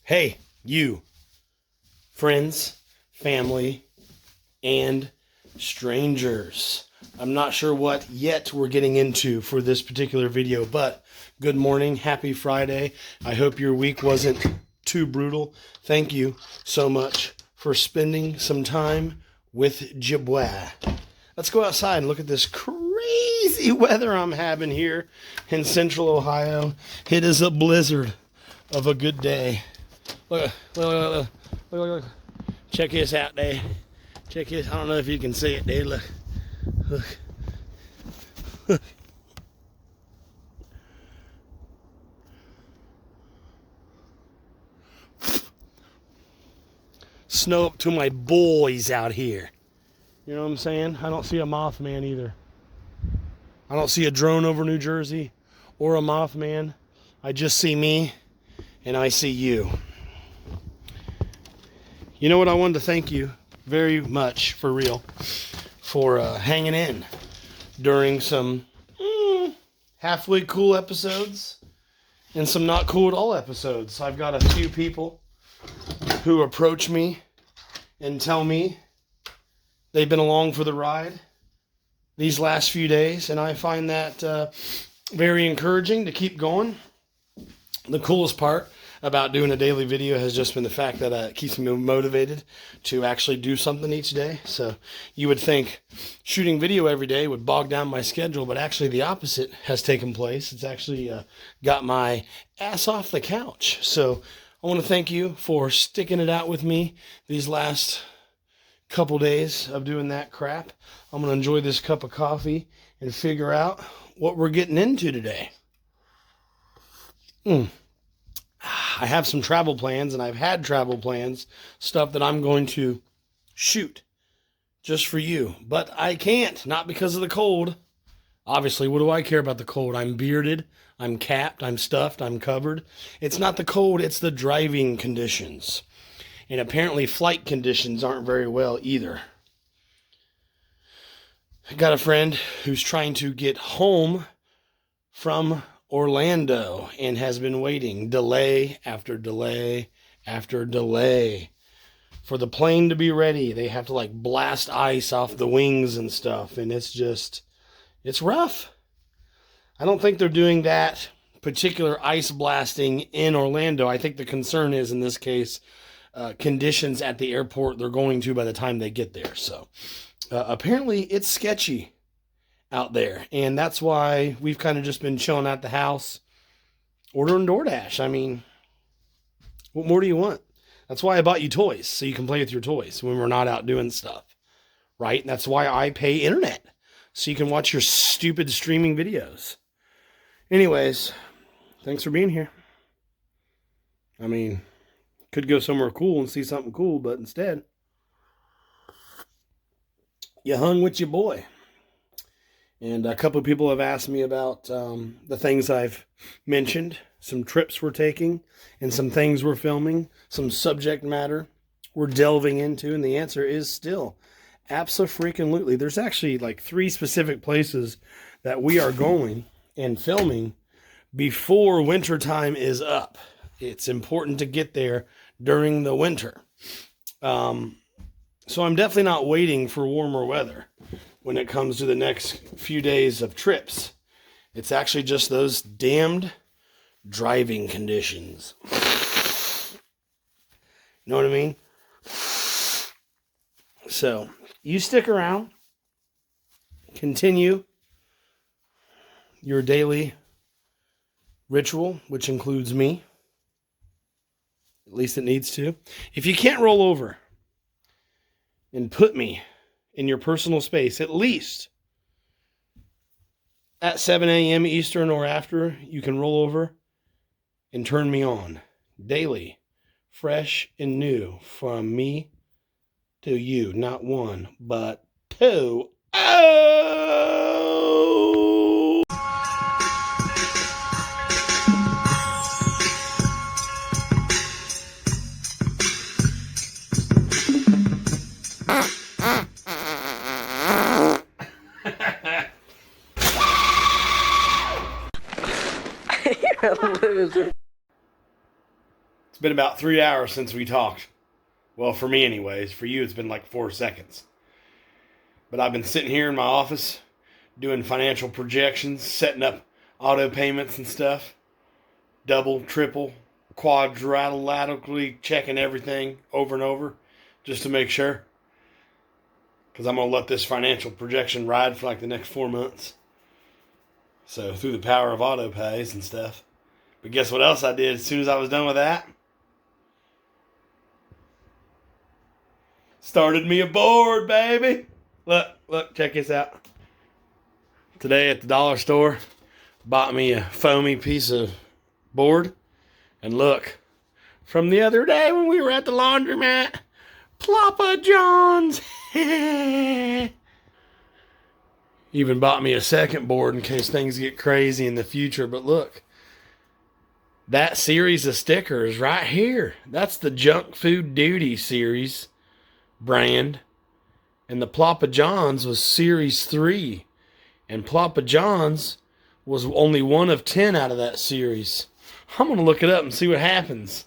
Hey, you, friends, family, and strangers. I'm not sure what yet we're getting into for this particular video, but good morning, happy Friday. I hope your week wasn't too brutal. Thank you so much for spending some time with Jabwa. Let's go outside and look at this crazy weather I'm having here in central Ohio. It is a blizzard of a good day. Look. Check this out there. Check this. I don't know if you can see it there. Look. Snow up to my boys out here. You know what I'm saying? I don't see a Mothman either. I don't see a drone over New Jersey or a Mothman. I just see me and I see you. You know what? I wanted to thank you very much, for real, for hanging in during some halfway cool episodes and some not cool at all episodes. I've got a few people who approach me and tell me they've been along for the ride these last few days, and I find that very encouraging to keep going. The coolest part about doing a daily video has just been the fact that it keeps me motivated to actually do something each day. So you would think shooting video every day would bog down my schedule, but actually the opposite has taken place. It's actually got my ass off the couch. So I want to thank you for sticking it out with me these last couple days of doing that crap. I'm going to enjoy this cup of coffee and figure out what we're getting into today. I have some travel plans, and I've had travel plans, stuff that I'm going to shoot just for you. But I can't, not because of the cold. Obviously, what do I care about the cold? I'm bearded, I'm capped, I'm stuffed, I'm covered. It's not the cold, it's the driving conditions. And apparently flight conditions aren't very well either. I got a friend who's trying to get home from Orlando and has been waiting delay after delay after delay for the plane to be ready. They have to like blast ice off the wings and stuff, and it's rough. I don't think they're doing that particular ice blasting in Orlando. I think the concern is, in this case, conditions at the airport they're going to by the time they get there. So apparently it's sketchy out there, and that's why we've kind of just been chilling at the house ordering DoorDash. I mean, what more do you want? That's why I bought you toys, so you can play with your toys when we're not out doing stuff, right? And that's why I pay internet, so you can watch your stupid streaming videos. Anyways, thanks for being here. I mean, could go somewhere cool and see something cool, but instead you hung with your boy. And a couple of people have asked me about the things I've mentioned, some trips we're taking, and some things we're filming, some subject matter we're delving into, and the answer is still abso-freaking-lutely. There's actually like 3 specific places that we are going and filming before wintertime is up. It's important to get there during the winter. So I'm definitely not waiting for warmer weather when it comes to the next few days of trips. It's actually just those damned driving conditions. You know what I mean? So, you stick around. Continue your daily ritual, which includes me. At least it needs to. If you can't roll over and put me in your personal space, at least at 7 a.m. Eastern or after, you can roll over and turn me on daily, fresh and new, from me to you. Not one, but 2. Oh! You're a loser. It's been about 3 hours since we talked. Well, for me anyways. For you, it's been like 4 seconds. But I've been sitting here in my office doing financial projections, setting up auto payments and stuff. Double, triple, quadrilaterally checking everything over and over just to make sure. Because I'm going to let this financial projection ride for like the next 4 months. So through the power of auto pays and stuff. But guess what else I did as soon as I was done with that? Started me a board, baby. Look, check this out. Today at the dollar store, bought me a foamy piece of board. And look, from the other day when we were at the laundromat, Ploppa John's. Even bought me a second board in case things get crazy in the future. But look, that series of stickers right here. That's the Junk Food Duty series brand. And the Ploppa John's was series 3. And Ploppa John's was only one of 10 out of that series. I'm going to look it up and see what happens.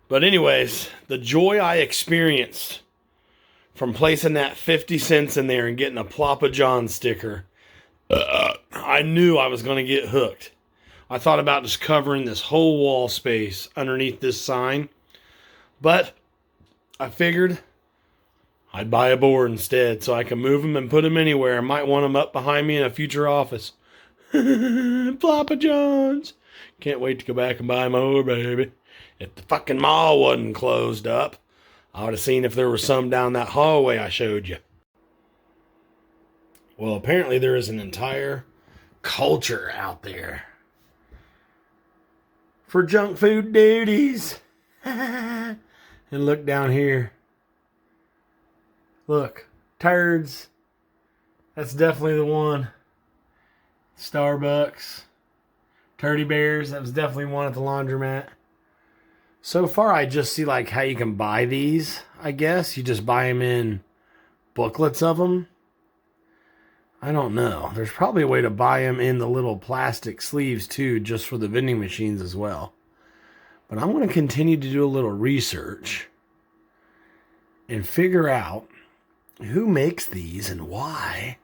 But anyways, the joy I experienced from placing that 50 cents in there and getting a Ploppa John sticker, I knew I was going to get hooked. I thought about just covering this whole wall space underneath this sign. But I figured I'd buy a board instead so I can move them and put them anywhere. I might want them up behind me in a future office. Ploppa John's. Can't wait to go back and buy more, baby. If the fucking mall wasn't closed up, I would have seen if there was some down that hallway I showed you. Well, apparently there is an entire culture out there for junk food duties. And look down here. Look, turds. That's definitely the one. Starbucks. Turdy Bears. That was definitely one at the laundromat. So far, I just see like how you can buy these, I guess. You just buy them in booklets of them. I don't know. There's probably a way to buy them in the little plastic sleeves too, just for the vending machines as well. But I'm going to continue to do a little research and figure out who makes these and why.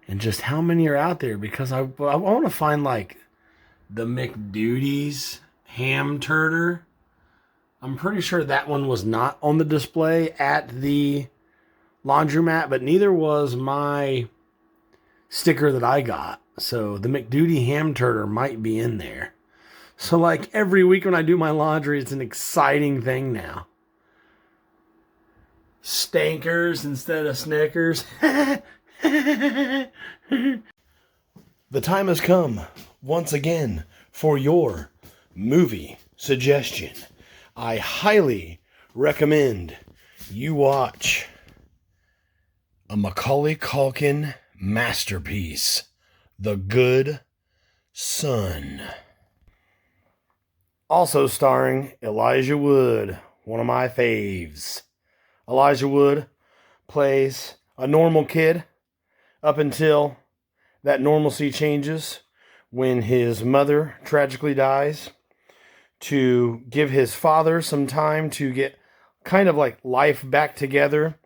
And just how many are out there. Because I want to find like the McDuty's ham turder. I'm pretty sure that one was not on the display at the laundromat, but neither was my sticker that I got. So the McDuty ham turder might be in there. So like every week when I do my laundry, it's an exciting thing now. Stankers instead of Snickers. The time has come once again for your movie suggestion. I highly recommend you watch a Macaulay Culkin masterpiece, The Good Son. Also starring Elijah Wood, one of my faves. Elijah Wood plays a normal kid up until that normalcy changes when his mother tragically dies, to give his father some time to get kind of like life back together.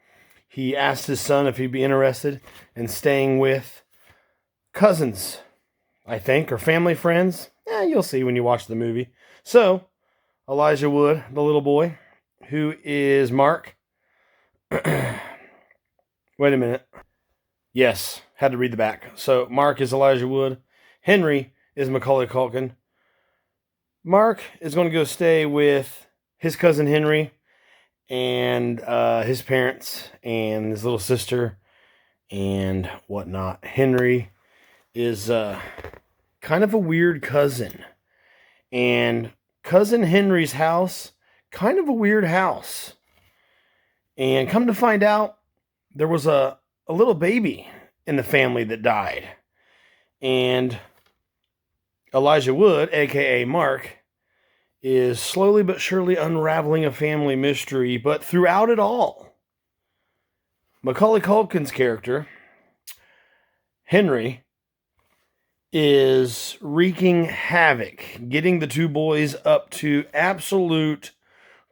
He asked his son if he'd be interested in staying with cousins, I think, or family friends. You'll see when you watch the movie. So, Elijah Wood, the little boy, who is Mark. Wait a minute. Yes, had to read the back. So, Mark is Elijah Wood. Henry is Macaulay Culkin. Mark is going to go stay with his cousin Henry and his parents and his little sister and whatnot. Henry is kind of a weird cousin. And cousin Henry's house, kind of a weird house. And come to find out, there was a little baby in the family that died. And Elijah Wood, a.k.a. Mark, is slowly but surely unraveling a family mystery. But throughout it all, Macaulay Culkin's character, Henry, is wreaking havoc, getting the two boys up to absolute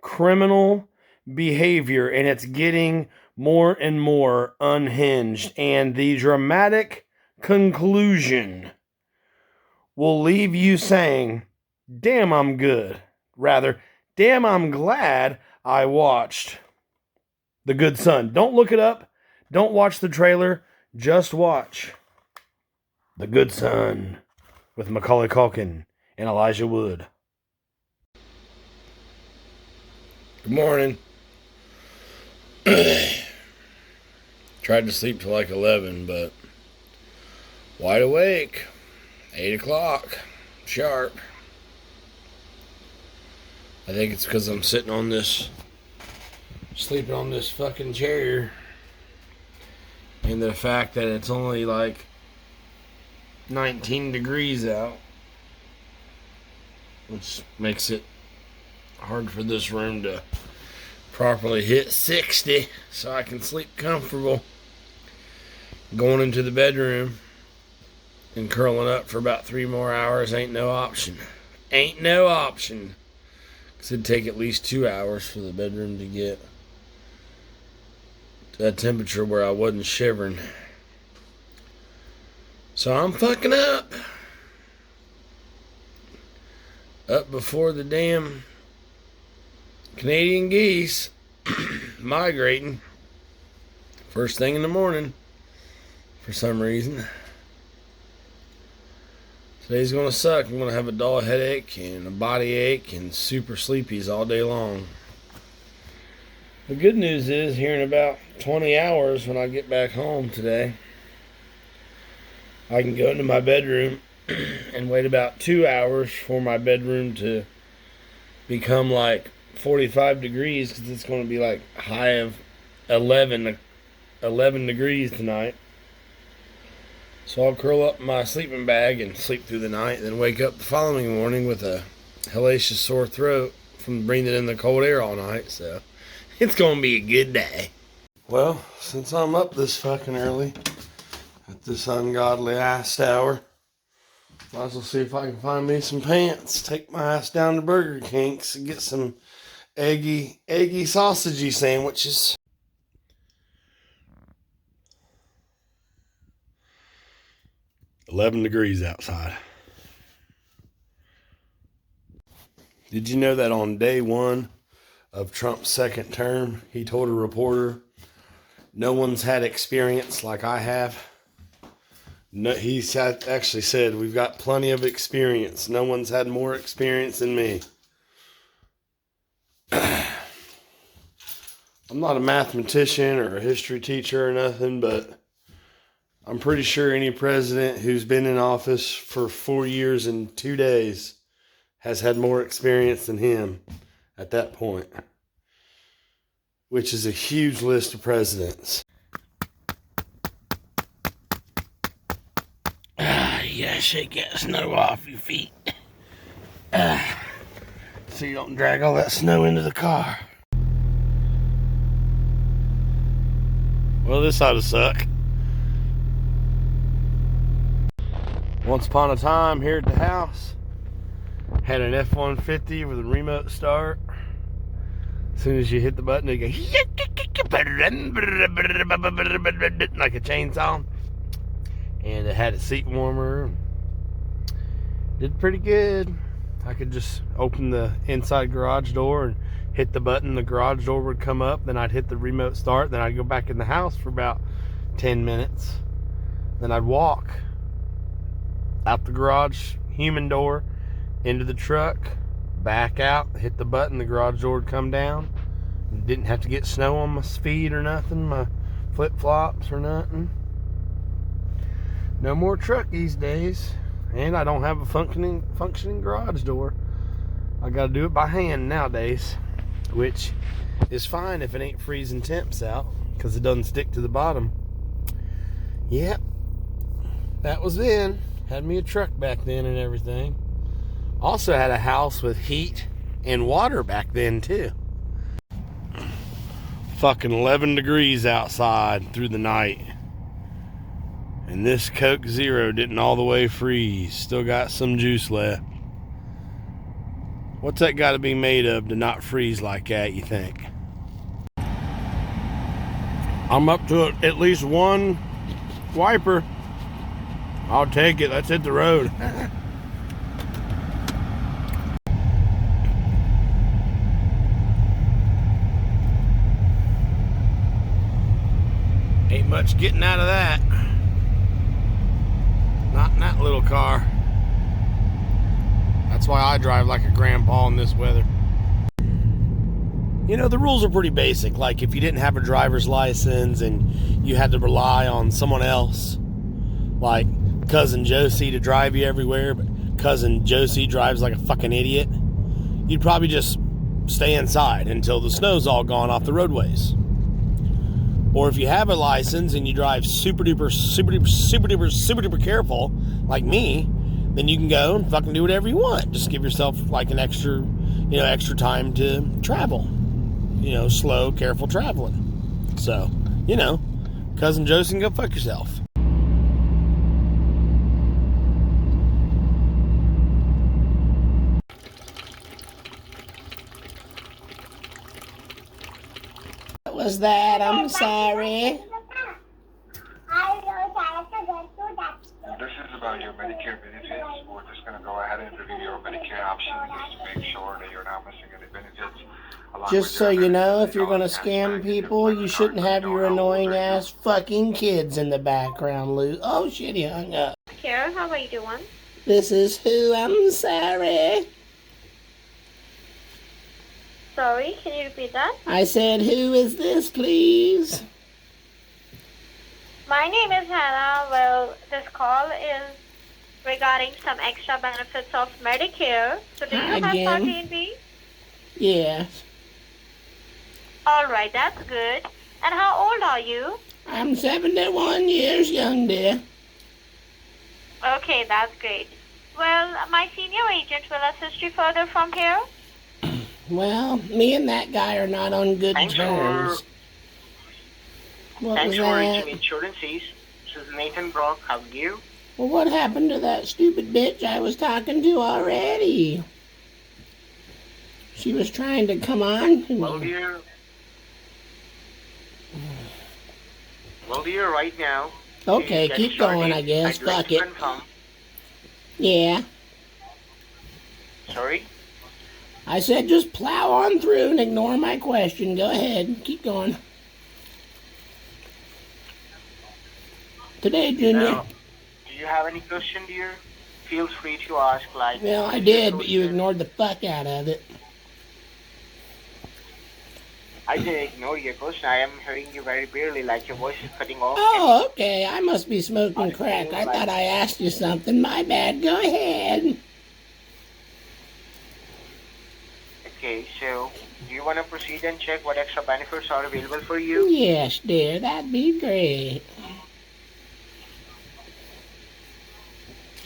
criminal behavior, and it's getting more and more unhinged. And the dramatic conclusion will leave you saying, damn, I'm good. Rather, damn, I'm glad I watched The Good Son. Don't look it up. Don't watch the trailer. Just watch The Good Son with Macaulay Culkin and Elijah Wood. Good morning. Tried to sleep till like 11, but wide awake. 8 o'clock. Sharp. I think it's because I'm sleeping on this fucking chair. And the fact that it's only like 19 degrees out, which makes it hard for this room to properly hit 60 so I can sleep comfortable. Going into the bedroom and curling up for about 3 more hours ain't no option. Ain't no option. Because it'd take at least 2 hours for the bedroom to get to a temperature where I wasn't shivering. So I'm fucking up. Up before the damn Canadian geese migrating first thing in the morning for some reason. Today's gonna suck. I'm gonna have a dull headache and a body ache and super sleepies all day long. The good news is, here in about 20 hours when I get back home today, I can go into my bedroom and wait about 2 hours for my bedroom to become like 45 degrees, because it's going to be like high of 11 degrees tonight. So I'll curl up in my sleeping bag and sleep through the night, and then wake up the following morning with a hellacious sore throat from breathing in the cold air all night. So it's going to be a good day. Well, since I'm up this fucking early at this ungodly ass hour, might as well see if I can find me some pants. Take my ass down to Burger King's and get some eggy sausagey sandwiches. $11 degrees outside. Did you know that on day one of Trump's second term, he told a reporter, no one's had experience like I have? No, he actually said, we've got plenty of experience. No one's had more experience than me. I'm not a mathematician or a history teacher or nothing, but I'm pretty sure any president who's been in office for 4 years and 2 days has had more experience than him at that point, which is a huge list of presidents. Yeah, shake that snow off your feet. So you don't drag all that snow into the car. Well, this ought to suck. Once upon a time, here at the house, had an F-150 with a remote start. As soon as you hit the button, it goes like a chainsaw. And it had a seat warmer. Did pretty good. I could just open the inside garage door and hit the button. The garage door would come up. Then I'd hit the remote start. Then I'd go back in the house for about 10 minutes. Then I'd walk out the garage human door into the truck, back out, hit the button, the garage door would come down. Didn't have to get snow on my feet or nothing, my flip-flops or nothing. No more truck these days. And I don't have a functioning garage door. I gotta do it by hand nowadays, which is fine if it ain't freezing temps out, because it doesn't stick to the bottom. Yep, that was then. Had me a truck back then and everything. Also had a house with heat and water back then too. Fucking 11 degrees outside through the night. And this Coke Zero didn't all the way freeze. Still got some juice left. What's that got to be made of to not freeze like that, you think? I'm up to at least one wiper. I'll take it. Let's hit the road. Ain't much getting out of that. Not in that little car. That's why I drive like a grandpa in this weather. You know, the rules are pretty basic. Like if you didn't have a driver's license and you had to rely on someone else, like Cousin Josie to drive you everywhere, but Cousin Josie drives like a fucking idiot, you'd probably just stay inside until the snow's all gone off the roadways. Or if you have a license and you drive super duper careful, like me, then you can go and fucking do whatever you want. Just give yourself like an extra time to travel. Slow, careful traveling. So, Cousin Josie can go fuck yourself. What was that? I'm sorry. This is about your Medicare benefits. We're just going to go ahead and review your Medicare options just to make sure that you're not missing any benefits. Just so you know, if you're going to scam people, you shouldn't have your annoying ass fucking kids in the background, Lou. Oh shit, he hung up. Kara, how are you doing? This is who? I'm sorry. Sorry, can you repeat that? I said, who is this, please? My name is Hannah. Well, this call is regarding some extra benefits of Medicare. So do you have Part A and B? Yes. Alright, that's good. And how old are you? I'm 71 years young, dear. Okay, that's great. Well, my senior agent will assist you further from here. Well, me and that guy are not on good terms. Thanks for reaching Insurances. This is Nathan Brock. How are you? Well, what happened to that stupid bitch I was talking to already? She was trying to come on. Well, dear, right now. Okay, keep going, I guess. Fuck it. Yeah. Sorry? I said just plow on through and ignore my question. Go ahead. Keep going. Today, Junior. Now, do you have any question, dear? Feel free to ask, like... Well, I did, but you ignored the fuck out of it. I didn't ignore your question. I am hearing you very barely, like your voice is cutting off. Oh, okay. I must be smoking crack. I thought I asked you something. My bad. Go ahead. Okay, so do you want to proceed and check what extra benefits are available for you? Yes, dear. That'd be great.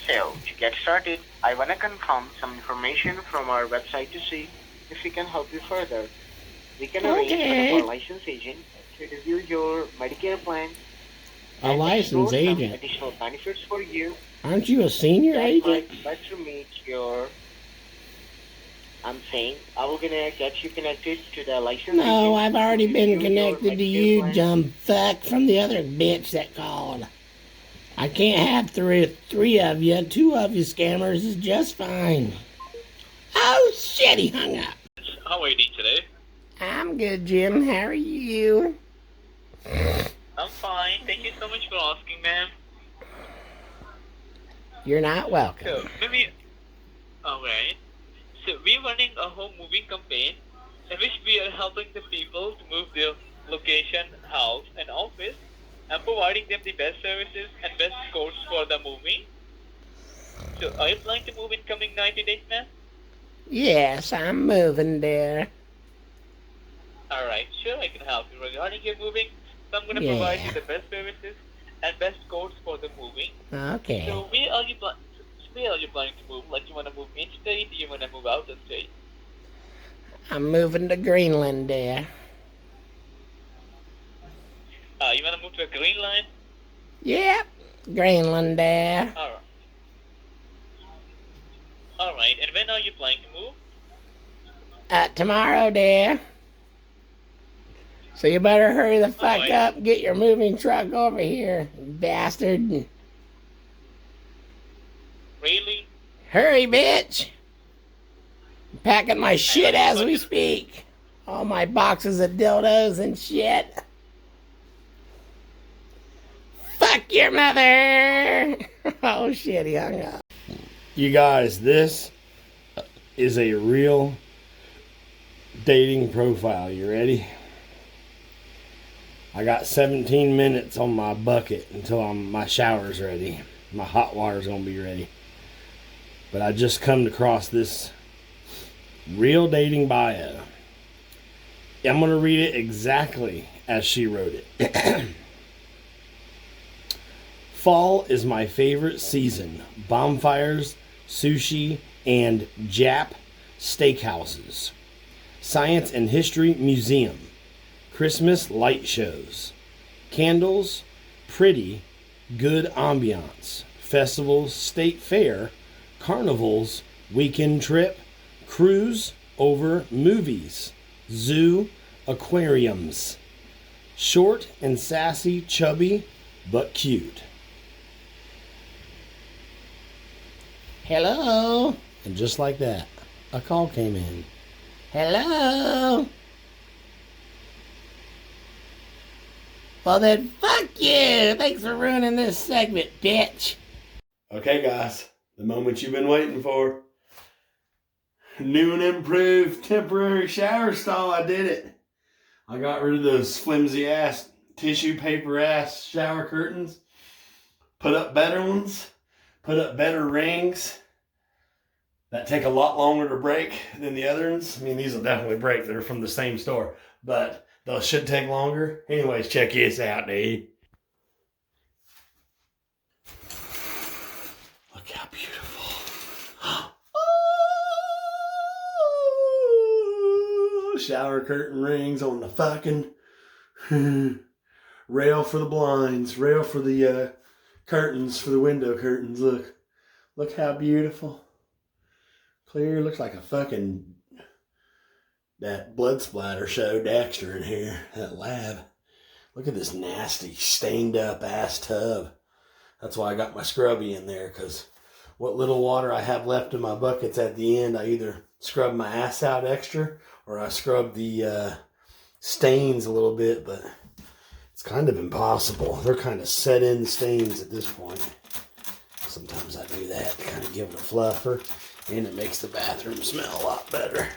So, to get started, I want to confirm some information from our website to see if we can help you further. We can arrange for a licensed agent to review your Medicare plan. A licensed agent? Additional benefits for you. Aren't you a senior agent? Better meet your... I'm saying, I was gonna get you connected to the licensed agent. No, I've already been connected to you, dumb fuck, from the other bitch that called. I can't have three of you. 2 of you scammers is just fine. Oh shit, he hung up. How are you doing today? I'm good, Jim. How are you? I'm fine. Thank you so much for asking, ma'am. You're not welcome. So, alright. So, we're running a home moving campaign in which we are helping the people to move their location, house, and office and providing them the best services and best quotes for the moving. So, are you planning to move in coming 90 days, ma'am? Yes, I'm moving there. Alright, sure, I can help you regarding your moving. So, I'm going to provide you the best services and best quotes for the moving. Okay. So, where are you planning to move? Like, you want to move in-state? You want to move out of state? I'm moving to Greenland there. You want to move to Greenland? Yep. Greenland, Dad. Alright, and when are you planning to move? Tomorrow, Dad. So you better hurry the fuck Alright. up, get your moving truck over here, bastard. Really? Hurry, bitch. I'm packing my shit as we speak. All my boxes of dildos and shit. Fuck your mother. Oh shit, he hung up. You guys, this is a real dating profile. You ready? I got 17 minutes on my bucket until my shower's ready. My hot water's gonna be ready. But I just come across this real dating bio. I'm gonna read it exactly as she wrote it. Fall is my favorite season. Bonfires, sushi, and Jap steakhouses. Science and History Museum. Christmas light shows. Candles, pretty, good ambiance. Festivals, state fair, carnivals, weekend trip, cruise over movies, zoo, aquariums. Short and sassy, chubby, but cute. Hello. And just like that, a call came in. Hello. Well then, fuck you. Thanks for ruining this segment, bitch. Okay, guys. The moment you've been waiting for. New and improved temporary shower stall. I did it. I got rid of those flimsy ass, tissue paper ass shower curtains. Put up better ones. Put up better rings that take a lot longer to break than the other ones. I mean, these will definitely break. They're from the same store. But those should take longer. Anyways, check this out, dude. Look how beautiful. Oh, shower curtain rings on the fucking rail for the blinds. Rail for the curtains, for the window curtains. Look how beautiful. Clear, looks like a fucking, that blood splatter show Dexter in here, that lab. Look at this nasty, stained up ass tub. That's why I got my scrubby in there, because what little water I have left in my buckets at the end, I either scrub my ass out extra, or I scrub the stains a little bit, but it's kind of impossible. They're kind of set in stains at this point. Sometimes I do that to kind of give it a fluffer, and it makes the bathroom smell a lot better.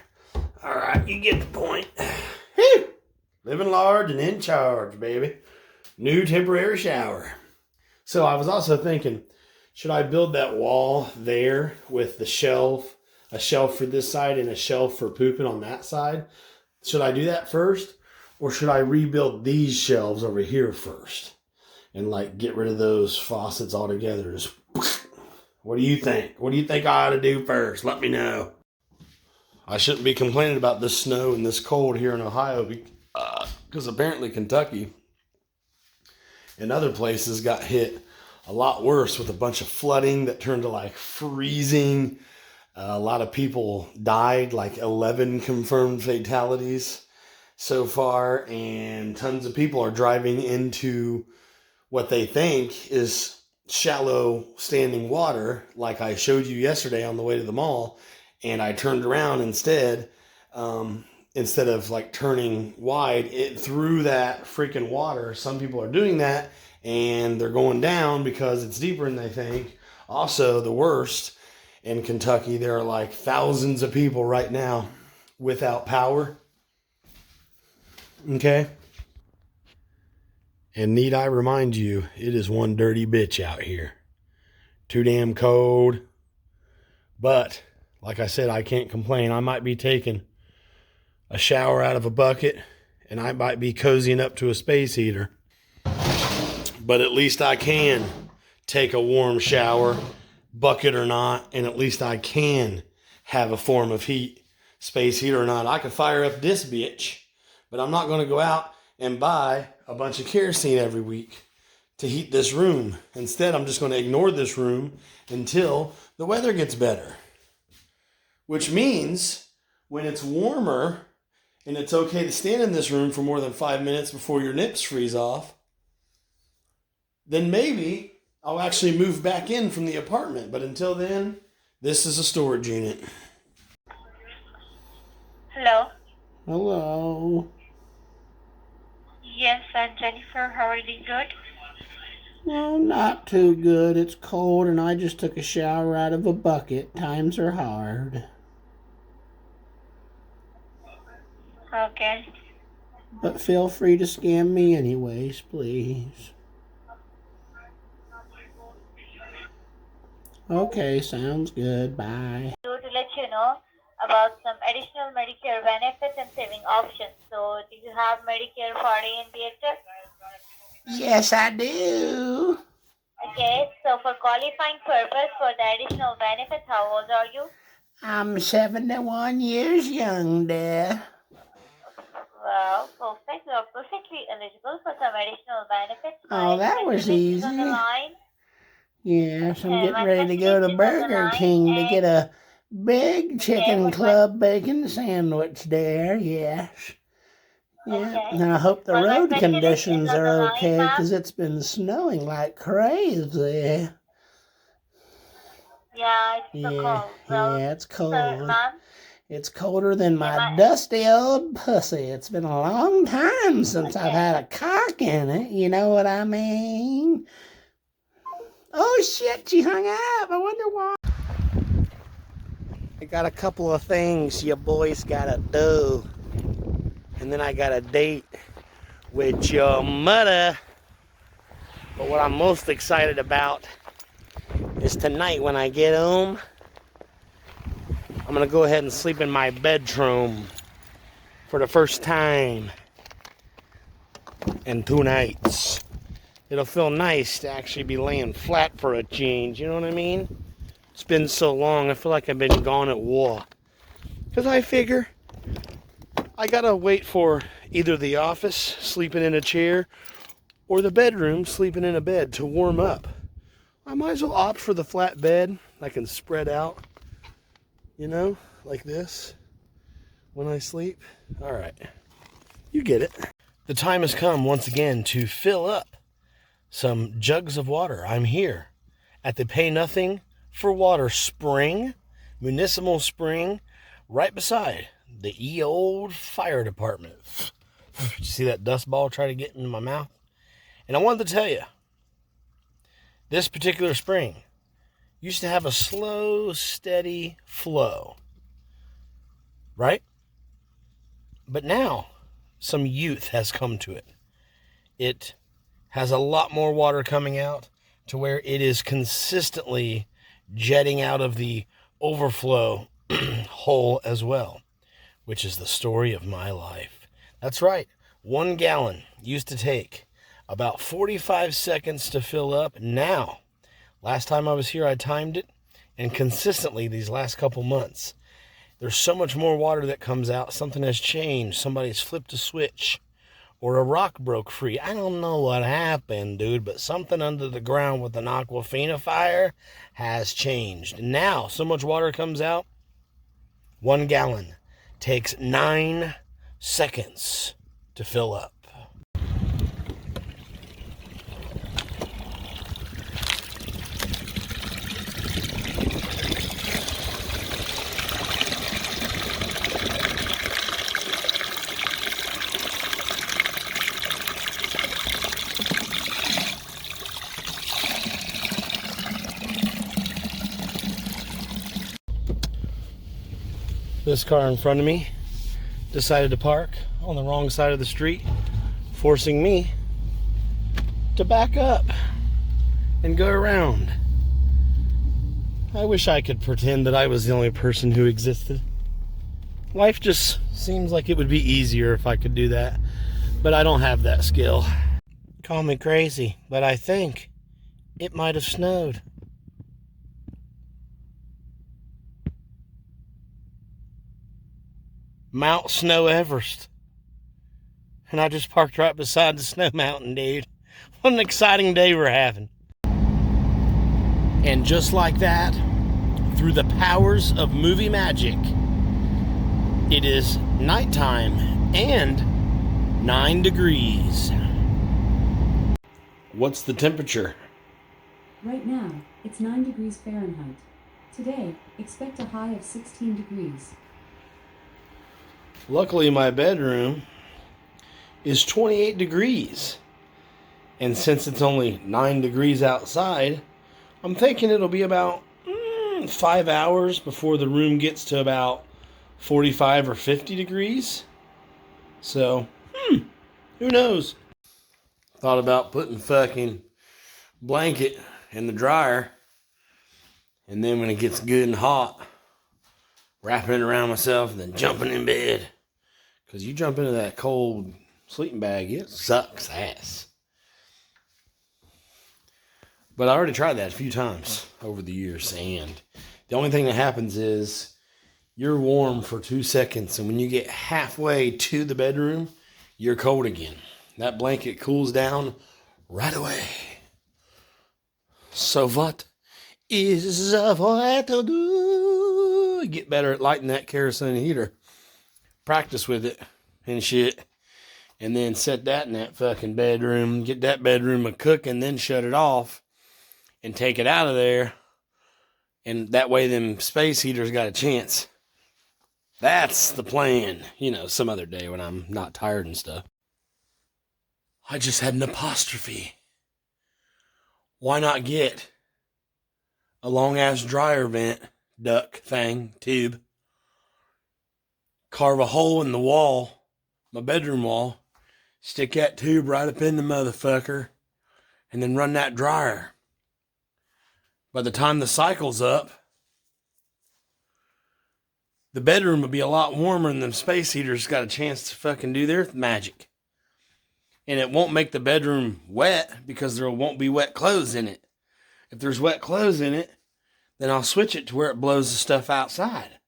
All right, you get the point. Whew. Living large and in charge, baby. New temporary shower. So I was also thinking, should I build that wall there with the shelf, a shelf for this side and a shelf for pooping on that side? Should I do that first? Or should I rebuild these shelves over here first? And like get rid of those faucets altogether? Just, what do you think? What do you think I ought to do first? Let me know. I shouldn't be complaining about this snow and this cold here in Ohio because apparently Kentucky and other places got hit a lot worse with a bunch of flooding that turned to like freezing. A lot of people died, like 11 confirmed fatalities so far, and tons of people are driving into what they think is shallow standing water, like I showed you yesterday on the way to the mall, and I turned around instead of like turning wide through that freaking water. Some people are doing that and they're going down because it's deeper than they think. Also, the worst, in Kentucky, there are like thousands of people right now without power. Okay? And need I remind you, it is one dirty bitch out here. Too damn cold. But, like I said, I can't complain. I might be taking a shower out of a bucket, and I might be cozying up to a space heater. But at least I can take a warm shower, bucket or not, and at least I can have a form of heat, space heater or not. I could fire up this bitch, but I'm not going to go out and buy a bunch of kerosene every week to heat this room. Instead, I'm just going to ignore this room until the weather gets better. Which means when it's warmer and it's okay to stand in this room for more than 5 minutes before your nips freeze off, then maybe I'll actually move back in from the apartment. But until then, this is a storage unit. Hello. Hello. Yes, I'm Jennifer. How are you doing? Good? Well, not too good. It's cold and I just took a shower out of a bucket. Times are hard. Okay. But feel free to scam me anyways, please. Okay, sounds good. Bye. To let you know about some additional Medicare benefits and saving options. So, do you have Medicare Part A and B active? Yes, I do. Okay, so for qualifying purpose for the additional benefits, how old are you? I'm 71 years young, dear. Well, perfect. You're perfectly eligible for some additional benefits. Oh, that was easy. On the line. Yes, I'm Okay, getting my ready to go to specialist is on the Burger line, King to and- get a big chicken what- club bacon sandwich there, yes. Yeah, Okay. and I hope the Well, my road specialist conditions is on are the line, okay ma'am. because it's been snowing like crazy. Yeah, it's so cold. Well, Yeah, it's sir, cold. ma'am, It's colder than my Am I- dusty old pussy. It's been a long time since I've had a cock in it. You know what I mean? Oh shit, she hung up. I wonder why. I got a couple of things you boys gotta do. And then I got a date with your mother. But what I'm most excited about is tonight when I get home, I'm gonna go ahead and sleep in my bedroom for the first time in 2 nights. It'll feel nice to actually be laying flat for a change, you know what I mean? It's been so long, I feel like I've been gone at war. Because I figure I gotta wait for either the office, sleeping in a chair, or the bedroom, sleeping in a bed to warm up. I might as well opt for the flat bed. I can spread out, you know, like this when I sleep. All right, you get it. The time has come once again to fill up some jugs of water. I'm here at the Pay Nothing for Water Spring, Municipal Spring, right beside the old fire department. You see that dust ball try to get into my mouth? And I wanted to tell you, this particular spring used to have a slow, steady flow, right? But now, some youth has come to it. It has a lot more water coming out to where it is consistently jetting out of the overflow hole as well, which is the story of my life. That's right. 1 gallon used to take about 45 seconds to fill up. Now, last time I was here, I timed it, and consistently these last couple months, there's so much more water that comes out. Something has changed. Somebody's flipped a switch, or a rock broke free. I don't know what happened, dude, but something under the ground with an Aquafina fire has changed. Now, so much water comes out, 1 gallon takes 9 seconds to fill up. This car in front of me decided to park on the wrong side of the street, forcing me to back up and go around. I wish I could pretend that I was the only person who existed. Life just seems like it would be easier if I could do that, but I don't have that skill. Call me crazy, but I think it might have snowed. Mount Snow Everest. And I just parked right beside the snow mountain, dude. What an exciting day we're having. And just like that, through the powers of movie magic, it is nighttime and 9 degrees. What's the temperature? Right now, it's 9 degrees Fahrenheit. Today, expect a high of 16 degrees. Luckily, my bedroom is 28 degrees. And since it's only 9 degrees outside, I'm thinking it'll be about 5 hours before the room gets to about 45 or 50 degrees. So, who knows? Thought about putting fucking blanket in the dryer. And then when it gets good and hot, wrapping it around myself and then jumping in bed. Because you jump into that cold sleeping bag, it sucks ass. But I already tried that a few times over the years, and the only thing that happens is you're warm for 2 seconds, and when you get halfway to the bedroom, you're cold again. That blanket cools down right away. So what is what to do? Get better at lighting that kerosene heater. Practice with it and shit. And then set that in that fucking bedroom. Get that bedroom a cooking, then shut it off. And take it out of there. And that way them space heaters got a chance. That's the plan. You know, some other day when I'm not tired and stuff. I just had an apostrophe. Why not get a long-ass dryer vent, duct thing, tube. Carve a hole in the wall, my bedroom wall. Stick that tube right up in the motherfucker. And then run that dryer. By the time the cycle's up, the bedroom will be a lot warmer and the space heater's got a chance to fucking do their magic. And it won't make the bedroom wet because there won't be wet clothes in it. If there's wet clothes in it, then I'll switch it to where it blows the stuff outside.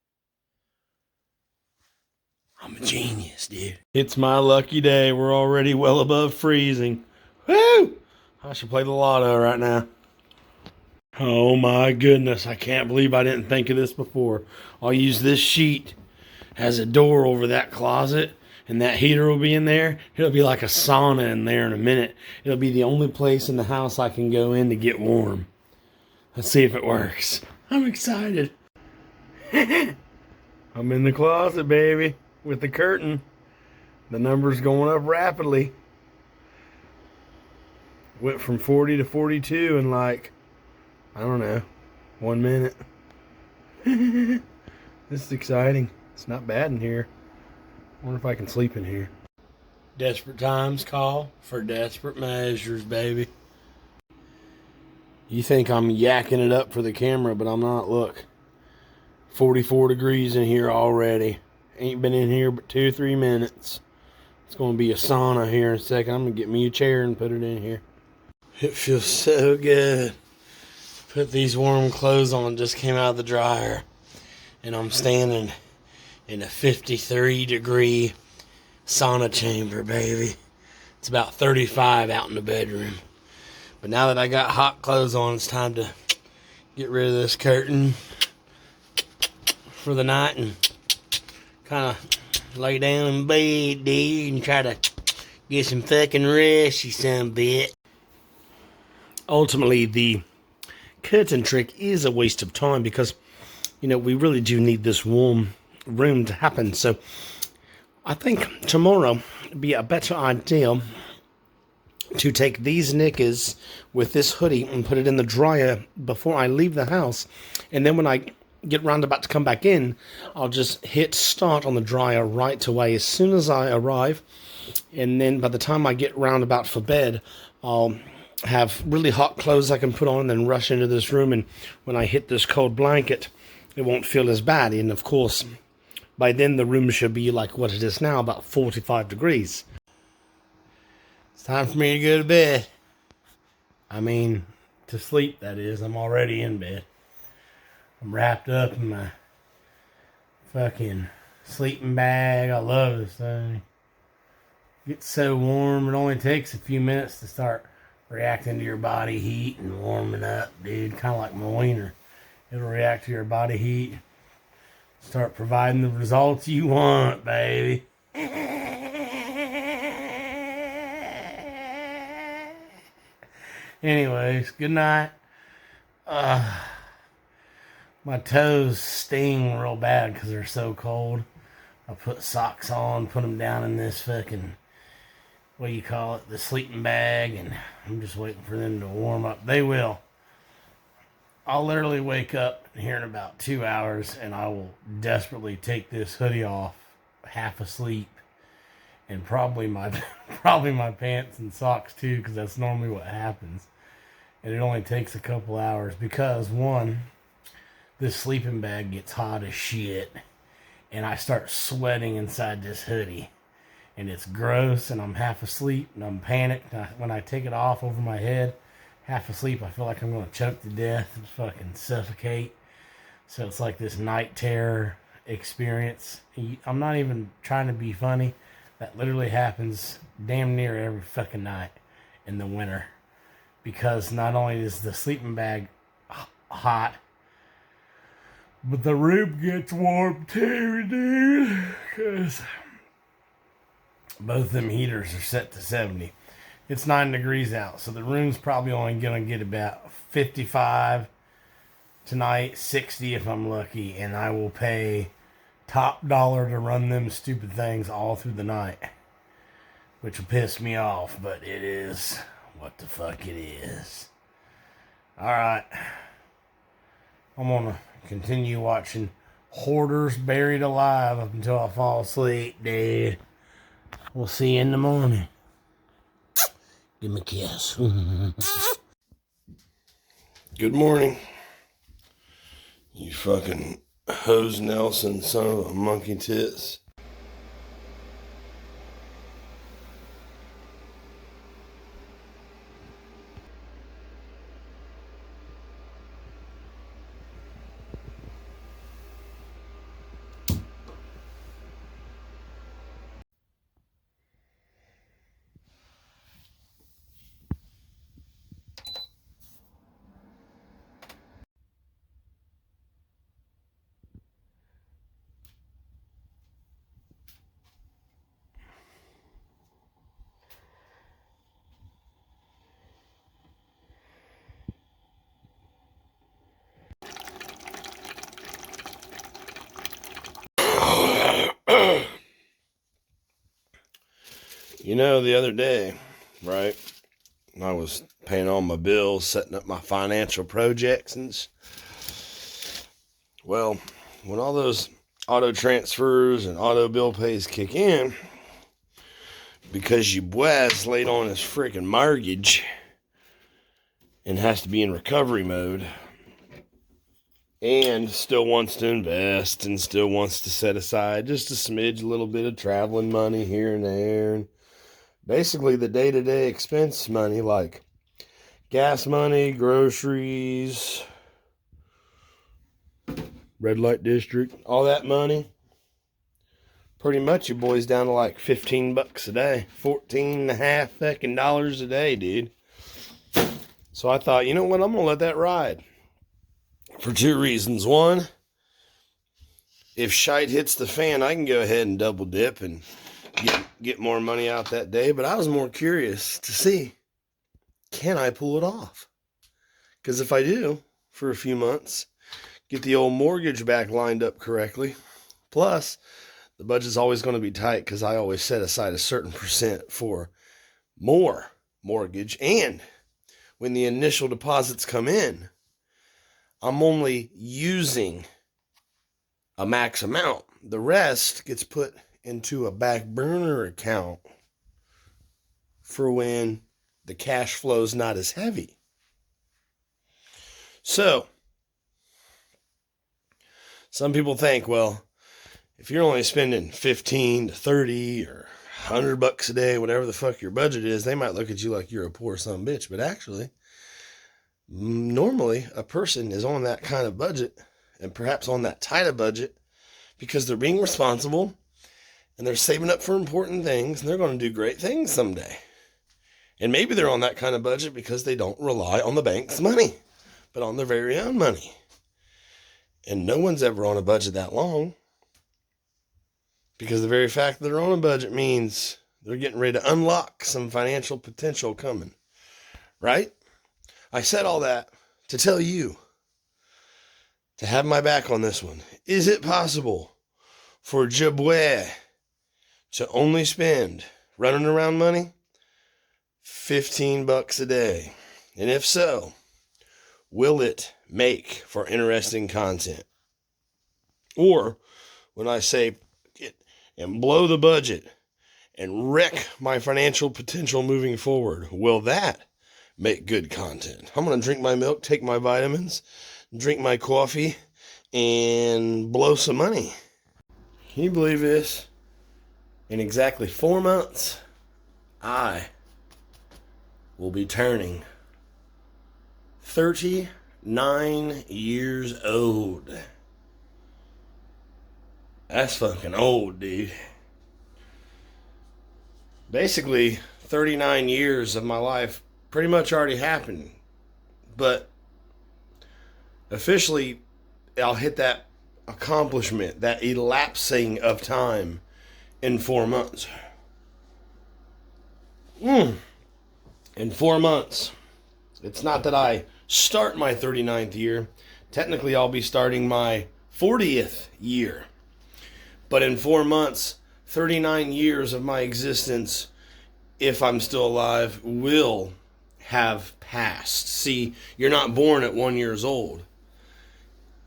I'm a genius, dude. It's my lucky day. We're already well above freezing. Woo! I should play the lotto right now. Oh my goodness, I can't believe I didn't think of this before. I'll use this sheet as a door over that closet, and that heater will be in there. It'll be like a sauna in there in a minute. It'll be the only place in the house I can go in to get warm. Let's see if it works. I'm excited. I'm in the closet, baby, with the curtain. The number's going up rapidly. Went from 40 to 42 in like, I don't know, 1 minute. This is exciting. It's not bad in here. I wonder if I can sleep in here. Desperate times call for desperate measures, baby. You think I'm yakking it up for the camera, but I'm not. Look, 44 degrees in here already. Ain't been in here but 2 or 3 minutes. It's going to be a sauna here in a second. I'm going to get me a chair and put it in here. It feels so good. Put these warm clothes on, just came out of the dryer, and I'm standing in a 53 degree sauna chamber, baby. It's about 35 out in the bedroom. But now that I got hot clothes on, it's time to get rid of this curtain for the night and kind of lay down in bed, dude, and try to get some fucking rest, you son of a bitch. Ultimately, the curtain trick is a waste of time because, you know, we really do need this warm room to happen. So I think tomorrow would be a better idea to take these knickers with this hoodie and put it in the dryer before I leave the house. And then when I get round about to come back in, I'll just hit start on the dryer right away as soon as I arrive. And then by the time I get round about for bed, I'll have really hot clothes I can put on and then rush into this room, and when I hit this cold blanket, it won't feel as bad. And of course, by then the room should be like what it is now, about 45 degrees. It's time for me to go to bed. I mean, to sleep, that is. I'm already in bed. I'm wrapped up in my fucking sleeping bag. I love this thing. It gets so warm, it only takes a few minutes to start reacting to your body heat and warming up, dude. Kind of like my wiener. It'll react to your body heat. Start providing the results you want, baby. Anyways, good night. My toes sting real bad because they're so cold. I put socks on, put them down in this fucking, what do you call it, the sleeping bag, and I'm just waiting for them to warm up. They will. I'll literally wake up here in about 2 hours, and I will desperately take this hoodie off, half asleep, and probably my pants and socks too, because that's normally what happens. And it only takes a couple hours because, one, this sleeping bag gets hot as shit, and I start sweating inside this hoodie, and it's gross, and I'm half asleep, and I'm panicked. When I take it off over my head, half asleep, I feel like I'm going to choke to death and fucking suffocate. So it's like this night terror experience. I'm not even trying to be funny. That literally happens damn near every fucking night in the winter. Because not only is the sleeping bag hot, but the room gets warm too, dude. Because both them heaters are set to 70. It's 9 degrees out, so the room's probably only going to get about 55 tonight, 60 if I'm lucky, and I will pay top dollar to run them stupid things all through the night, which will piss me off, but it is what the fuck it is. Alright, I'm going to continue watching Hoarders Buried Alive up until I fall asleep, dude. We'll see you in the morning. Give me a kiss. Good morning. You fucking Hose Nelson son of a monkey tits. You know, the other day, right, I was paying all my bills, setting up my financial projections. Well, when all those auto transfers and auto bill pays kick in, because your boy's late on his freaking mortgage and has to be in recovery mode, and still wants to invest and still wants to set aside just a smidge, a little bit of traveling money here and there, and basically the day-to-day expense money like gas money, groceries, red light district, all that money. Pretty much your boy's down to like $15 a day, 14 and a half fucking dollars a day, dude. So I thought, you know what, I'm gonna let that ride for two reasons. One, if shite hits the fan, I can go ahead and double dip and get more money out that day. But I was more curious to see, can I pull it off? Because if I do, for a few months, get the old mortgage back lined up correctly, plus the budget's always going to be tight because I always set aside a certain percent for more mortgage, and when the initial deposits come in, I'm only using a max amount. The rest gets put into a back burner account for when the cash flow's not as heavy. So, some people think, well, if you're only spending 15 to 30 or $100 a day, whatever the fuck your budget is, they might look at you like you're a poor son of a bitch. But actually, normally a person is on that kind of budget, and perhaps on that tight a budget, because they're being responsible and they're saving up for important things, and they're going to do great things someday. And maybe they're on that kind of budget because they don't rely on the bank's money, but on their very own money. And no one's ever on a budget that long, because the very fact that they're on a budget means they're getting ready to unlock some financial potential coming, right? I said all that to tell you to have my back on this one. Is it possible for Jabwe to only spend running around money $15 a day? And if so, will it make for interesting content? Or when I say it and blow the budget and wreck my financial potential moving forward, will that make good content? I'm going to drink my milk, take my vitamins, drink my coffee, and blow some money. Can you believe this? In exactly 4 months, I will be turning 39 years old. That's fucking old, dude. Basically, 39 years of my life pretty much already happened. But officially, I'll hit that accomplishment, that elapsing of time in 4 months. In 4 months. It's not that I start my 39th year. Technically, I'll be starting my 40th year. But in 4 months, 39 years of my existence, if I'm still alive, will have passed. See, you're not born at 1 year old.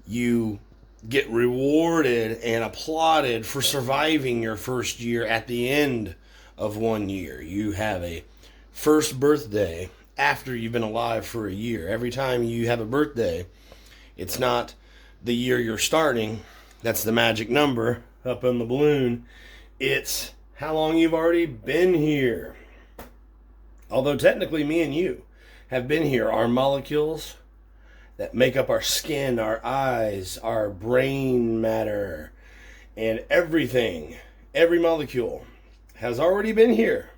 You get rewarded and applauded for surviving your first year at the end of 1 year. You have a first birthday after you've been alive for a year. Every time you have a birthday, it's not the year you're starting. That's the magic number up on the balloon. It's how long you've already been here. Although technically me and you have been here. Our molecules that make up our skin, our eyes, our brain matter, and everything, every molecule has already been here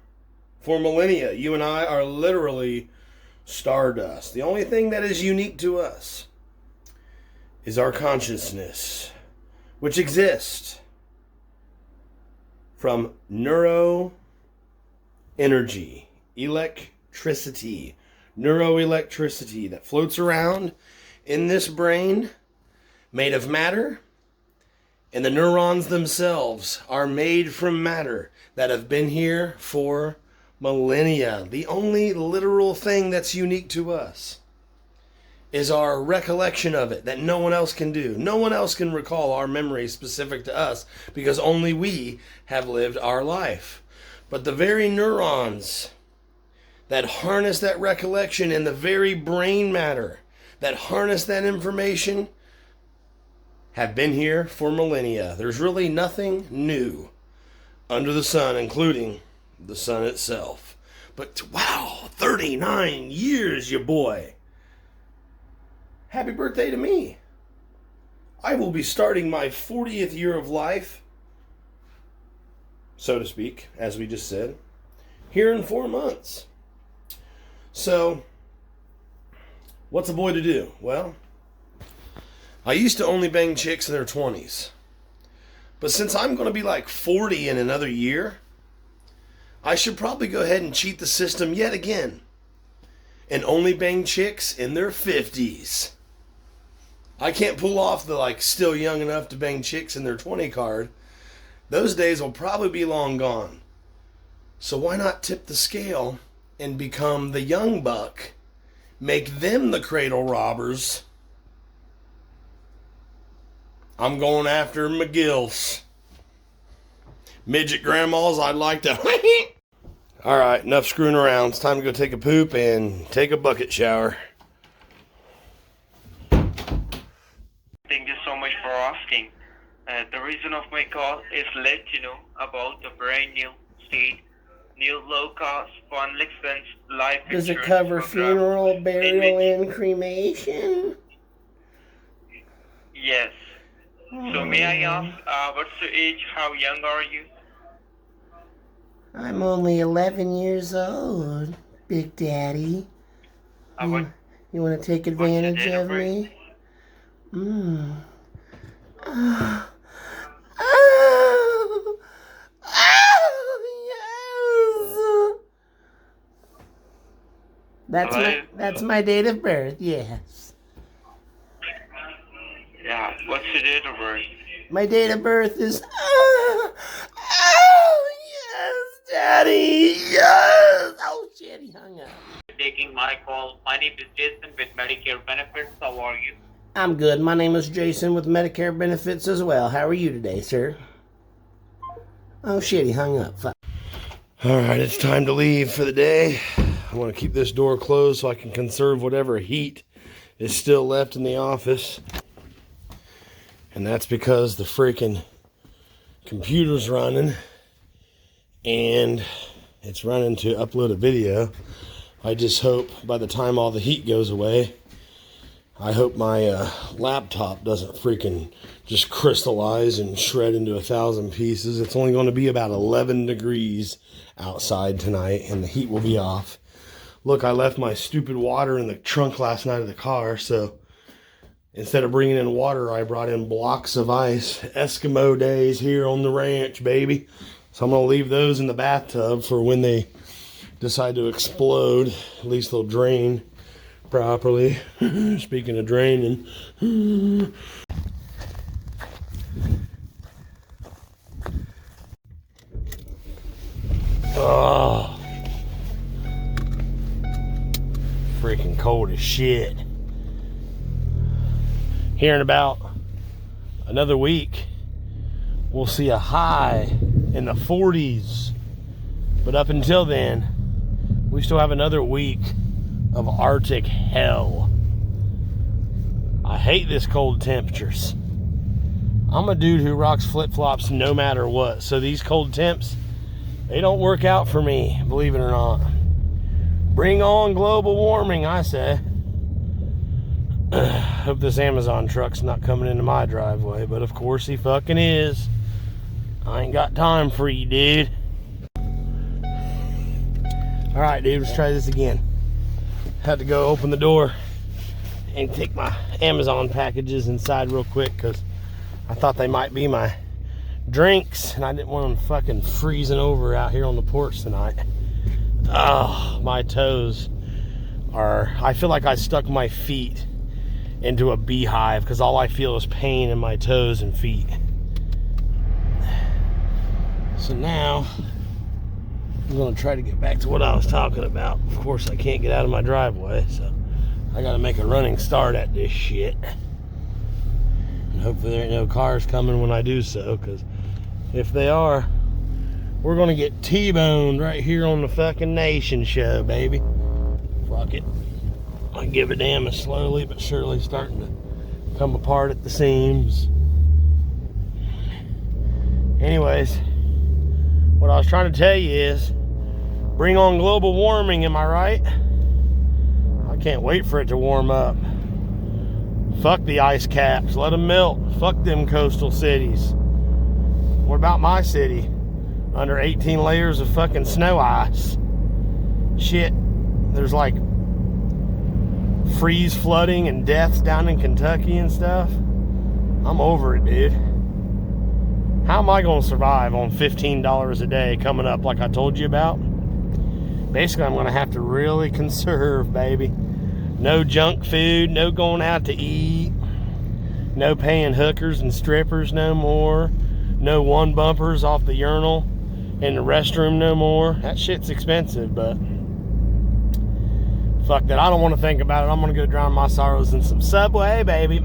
for millennia. You and I are literally stardust. The only thing that is unique to us is our consciousness, which exists from neuroenergy, electricity, neuroelectricity that floats around in this brain made of matter, and the neurons themselves are made from matter that have been here for millennia. The only literal thing that's unique to us is our recollection of it that no one else can do. No one else can recall our memories specific to us because only we have lived our life. But the very neurons that harness that recollection and the very brain matter that harness that information have been here for millennia. There's really nothing new under the sun, including the sun itself. But wow, 39 years, you boy. Happy birthday to me. I will be starting my 40th year of life, so to speak, as we just said, here in 4 months. So, what's a boy to do? Well, I used to only bang chicks in their 20s. But since I'm going to be like 40 in another year, I should probably go ahead and cheat the system yet again and only bang chicks in their 50s. I can't pull off the like still young enough to bang chicks in their 20 card. Those days will probably be long gone. So why not tip the scale and become the young buck? Make them the cradle robbers. I'm going after McGill's. Midget grandmas, I'd like to... Alright, enough screwing around. It's time to go take a poop and take a bucket shower. Thank you so much for asking. The reason of my call is let you know about the brand new state, new low-cost, fun expense life insurance. Does it cover program funeral, burial, and cremation? Yes. So may I ask, what's your age? How young are you? I'm only 11 years old. Big Daddy. What? You want to take advantage of me? Oh, yes. That's my date of birth. Yes. Yeah. What's your date of birth? My date of birth is. Yes, Daddy. Yes. Oh shit, he hung up. Taking my call. My name is Jason with Medicare Benefits. How are you? I'm good. My name is Jason with Medicare Benefits as well. How are you today, sir? Oh shit, he hung up. Fuck. Alright, it's time to leave for the day. I want to keep this door closed so I can conserve whatever heat is still left in the office. And that's because the freaking computer's running and it's running to upload a video. I just hope by the time all the heat goes away, I hope my laptop doesn't freaking just crystallize and shred into 1,000 pieces. It's only going to be about 11 degrees outside tonight and the heat will be off. Look, I left my stupid water in the trunk last night of the car, so instead of bringing in water, I brought in blocks of ice. Eskimo days here on the ranch, baby. So I'm going to leave those in the bathtub for when they decide to explode. At least they'll drain properly. Speaking of draining. Oh. Freaking cold as shit. Here in about another week, we'll see a high in the 40s. But up until then, we still have another week of Arctic hell. I hate this cold temperatures. I'm a dude who rocks flip-flops no matter what. So these cold temps, they don't work out for me, believe it or not. Bring on global warming, I say. Hope this Amazon truck's not coming into my driveway, but of course he fucking is. I ain't got time for you, dude. Alright, dude, let's try this again. Had to go open the door and take my Amazon packages inside real quick because I thought they might be my drinks and I didn't want them fucking freezing over out here on the porch tonight. Oh, my toes are... I feel like I stuck my feet into a beehive because all I feel is pain in my toes and feet. So now I'm going to try to get back to what I was talking about. Of course, I can't get out of my driveway, so I got to make a running start at this shit. And hopefully there ain't no cars coming when I do so, because if they are, we're going to get T-boned right here on the fucking Nation show, baby. Fuck it. I give a damn is slowly but surely starting to come apart at the seams. Anyways, what I was trying to tell you is, bring on global warming, am I right? I can't wait for it to warm up. Fuck the ice caps, let them melt. Fuck them coastal cities. What about my city? Under 18 layers of fucking snow ice. Shit, there's like freeze flooding and deaths down in Kentucky and stuff. I'm over it, dude. How am I going to survive on $15 a day coming up like I told you about? Basically, I'm going to have to really conserve, baby. No junk food, no going out to eat, no paying hookers and strippers no more, no one bumpers off the urinal in the restroom no more. That shit's expensive, but fuck that. I don't want to think about it. I'm going to go drown my sorrows in some Subway, baby.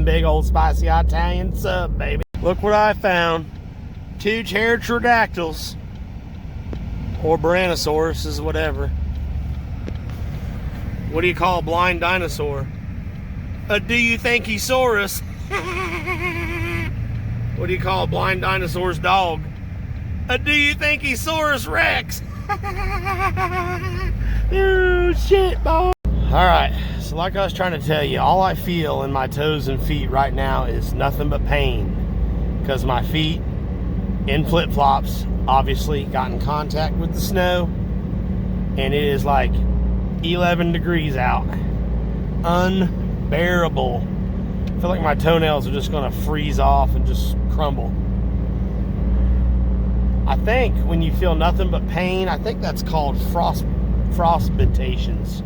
Big old spicy Italian sub, baby. Look what I found. 2 pterodactyls. Or Tyrannosaurus, whatever. What do you call a blind dinosaur? A do you think he saurus? What do you call a blind dinosaur's dog? A do you think he saurus rex? Oh shit, boy. Alright, so like I was trying to tell you, all I feel in my toes and feet right now is nothing but pain. Because my feet in flip-flops obviously got in contact with the snow and it is like 11 degrees out. Unbearable. I feel like my toenails are just gonna freeze off and just crumble. I think when you feel nothing but pain, I think that's called frostbitings.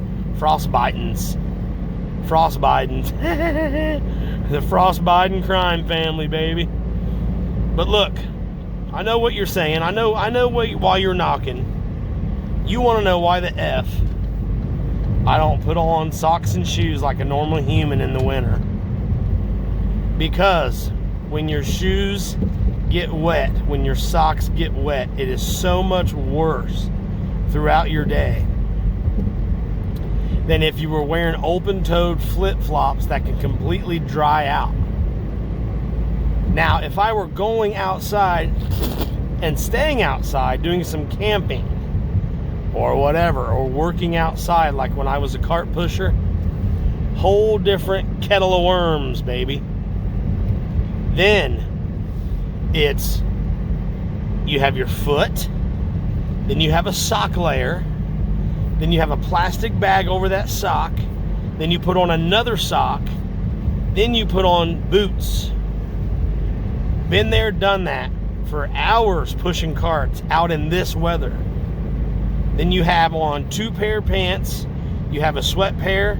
The Frostbiten crime family, baby. But look, I know what you're saying. I know why you're knocking. You want to know why the F I don't put on socks and shoes like a normal human in the winter. Because when your shoes get wet, when your socks get wet, it is so much worse throughout your day than if you were wearing open-toed flip-flops that can completely dry out. Now, if I were going outside and staying outside, doing some camping or whatever, or working outside like when I was a cart pusher, whole different kettle of worms, baby. Then it's, you have your foot, then you have a sock layer, then you have a plastic bag over that sock, then you put on another sock, then you put on boots. Been there, done that for hours pushing carts out in this weather. Then you have on 2 pair of pants, you have a sweat pair,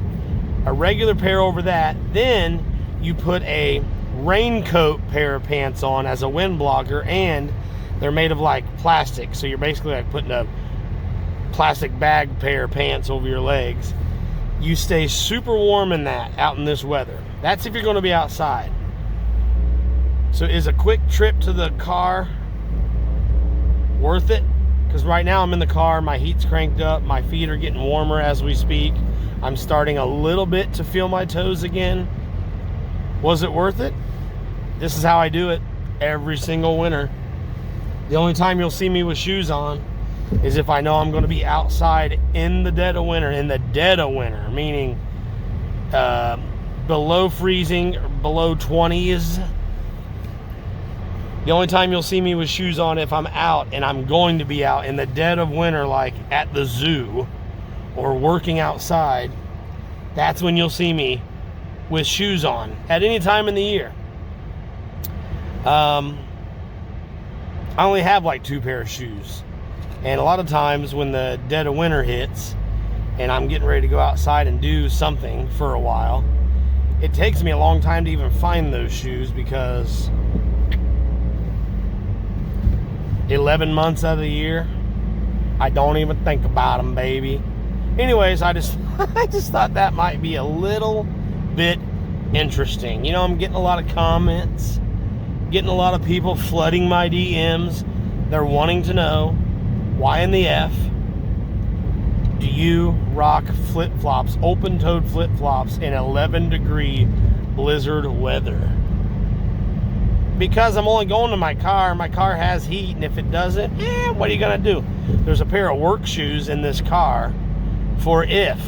a regular pair over that, then you put a raincoat pair of pants on as a wind blocker, and they're made of like plastic, so you're basically like putting a plastic bag pair of pants over your legs. You stay super warm in that out in this weather. That's if you're going to be outside. So is a quick trip to the car worth it? Because right now I'm in the car, my heat's cranked up, my feet are getting warmer as we speak. I'm starting a little bit to feel my toes again. Was it worth it? This is how I do it every single winter. The only time you'll see me with shoes on is if I know I'm going to be outside in the dead of winter. In the dead of winter, meaning below freezing, below 20s. The only time you'll see me with shoes on if I'm out, and I'm going to be out in the dead of winter, like at the zoo or working outside. That's when you'll see me with shoes on at any time in the year. I only have like 2 pair of shoes, and a lot of times when the dead of winter hits and I'm getting ready to go outside and do something for a while, it takes me a long time to even find those shoes, because 11 months out of the year I don't even think about them, baby. Anyways, I just thought that might be a little bit interesting. You know, I'm getting a lot of comments, getting a lot of people flooding my DMs. They're wanting to know, why in the F do you rock flip-flops, open-toed flip-flops in 11-degree blizzard weather? Because I'm only going to my car. My car has heat, and if it doesn't, what are you gonna do? There's a pair of work shoes in this car for if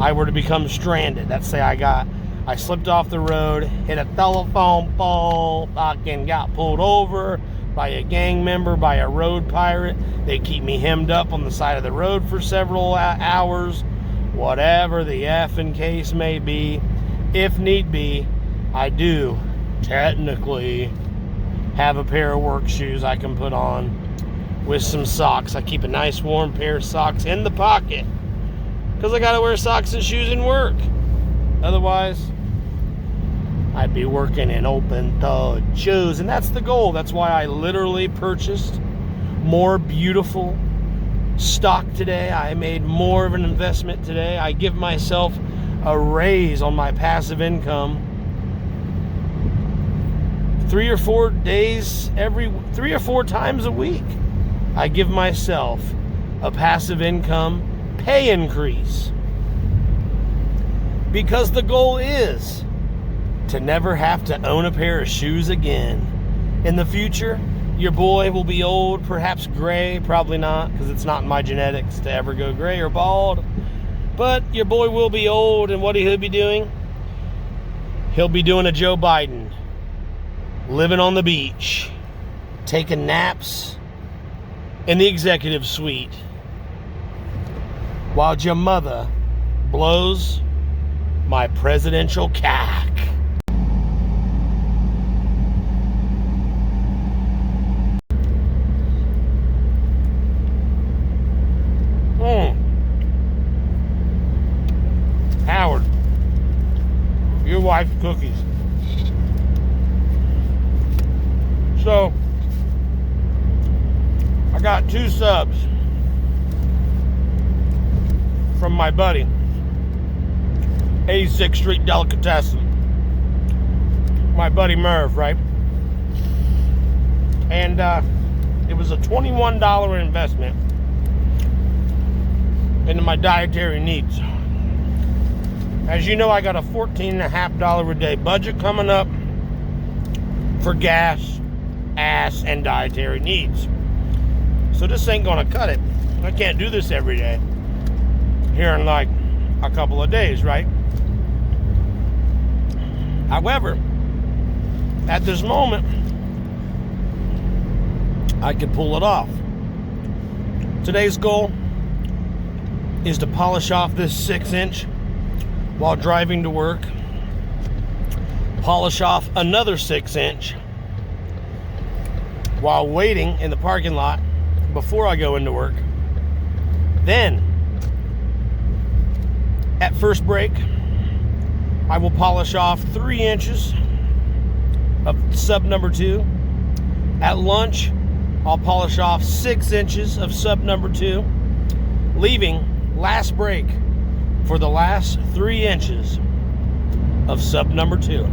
I were to become stranded. Let's say I slipped off the road, hit a telephone pole, fucking got pulled over by a gang member, by a road pirate. They keep me hemmed up on the side of the road for several hours, whatever the effing case may be. If need be, I do technically have a pair of work shoes I can put on with some socks. I keep a nice warm pair of socks in the pocket because I gotta wear socks and shoes in work. Otherwise, I'd be working in open-toed shoes, and that's the goal. That's why I literally purchased more beautiful stock today. I made more of an investment today. I give myself a raise on my passive income 3 or 4 days, 3 or 4 times a week. I give myself a passive income pay increase, because the goal is to never have to own a pair of shoes again. In the future, your boy will be old, perhaps gray, probably not, because it's not in my genetics to ever go gray or bald. But your boy will be old, and what he'll be doing? He'll be doing a Joe Biden. Living on the beach, taking naps in the executive suite, while your mother blows my presidential cock. Howard, your wife's cookies. So, I got 2 subs from my buddy, 86th Street Delicatessen. My buddy Merv, right? And it was a $21 investment into my dietary needs. As you know, I got a $14.50 a day budget coming up for gas, ass, and dietary needs. So this ain't gonna cut it. I can't do this every day. Here in like a couple of days, right? However, at this moment, I could pull it off. Today's goal is to polish off this 6-inch while driving to work, polish off another 6-inch while waiting in the parking lot before I go into work. Then, at first break, I will polish off 3 inches of sub number 2. At lunch, I'll polish off 6 inches of sub number 2, leaving last break for the last 3 inches of sub number 2.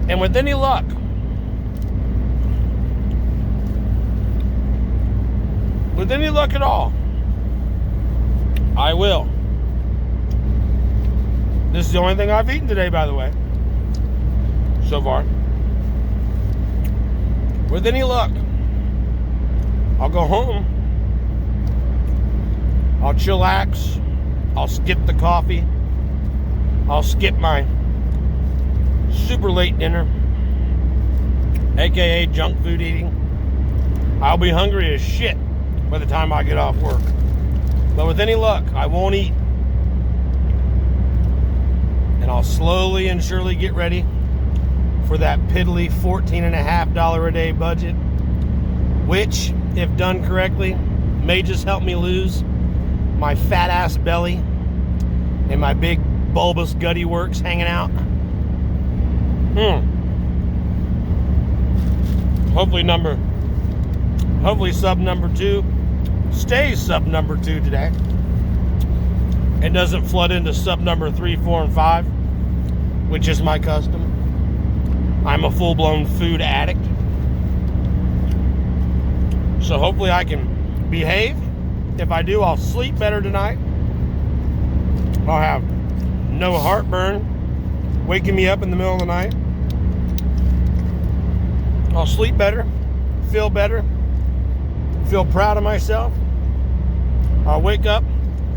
And with any luck, at all, I will. This is the only thing I've eaten today, by the way, so far. With any luck, I'll go home, I'll chillax, I'll skip the coffee, I'll skip my super late dinner, aka junk food eating. I'll be hungry as shit by the time I get off work. But with any luck, I won't eat. And I'll slowly and surely get ready for that piddly $14.50 a day budget, which, if done correctly, may just help me lose my fat ass belly and my big bulbous gutty works hanging out. Hopefully sub number 2 stays sub number 2 today and doesn't flood into sub number 3, 4, and 5, which is my custom. I'm a full-blown food addict. So hopefully I can behave. If I do, I'll sleep better tonight. I'll have no heartburn waking me up in the middle of the night. I'll sleep better, feel better, feel proud of myself. I'll wake up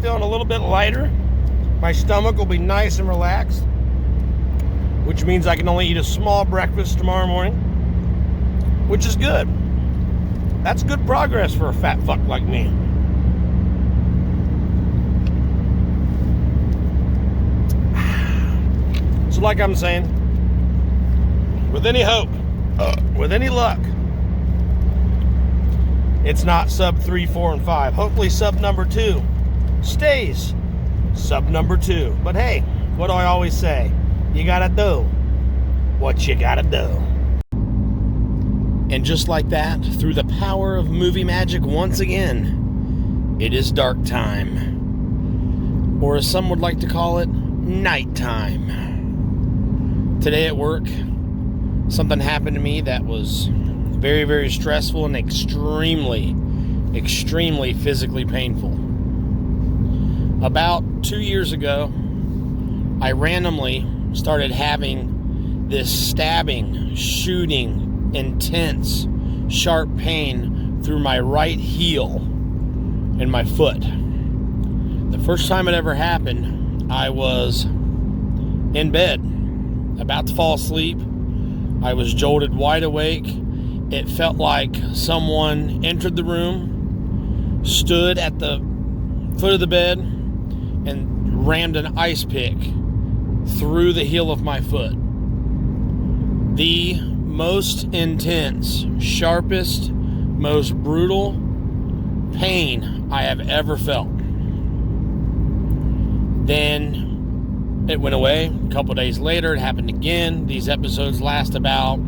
feeling a little bit lighter. My stomach will be nice and relaxed, which means I can only eat a small breakfast tomorrow morning, which is good. That's good progress for a fat fuck like me. So like I'm saying, with any hope, with any luck, it's not sub 3, 4, and 5. Hopefully sub number 2 stays sub number 2. But hey, what do I always say? You gotta do what you gotta do. And just like that, through the power of movie magic once again, it is dark time. Or as some would like to call it, nighttime. Today at work, something happened to me that was very, very stressful and extremely, extremely physically painful. About 2 years ago, I randomly started having this stabbing, shooting, intense, sharp pain through my right heel and my foot. The first time it ever happened, I was in bed, about to fall asleep. I was jolted wide awake, it felt like someone entered the room, stood at the foot of the bed, and rammed an ice pick through the heel of my foot. The most intense, sharpest, most brutal pain I have ever felt. Then it went away. A couple days later, it happened again. These episodes last about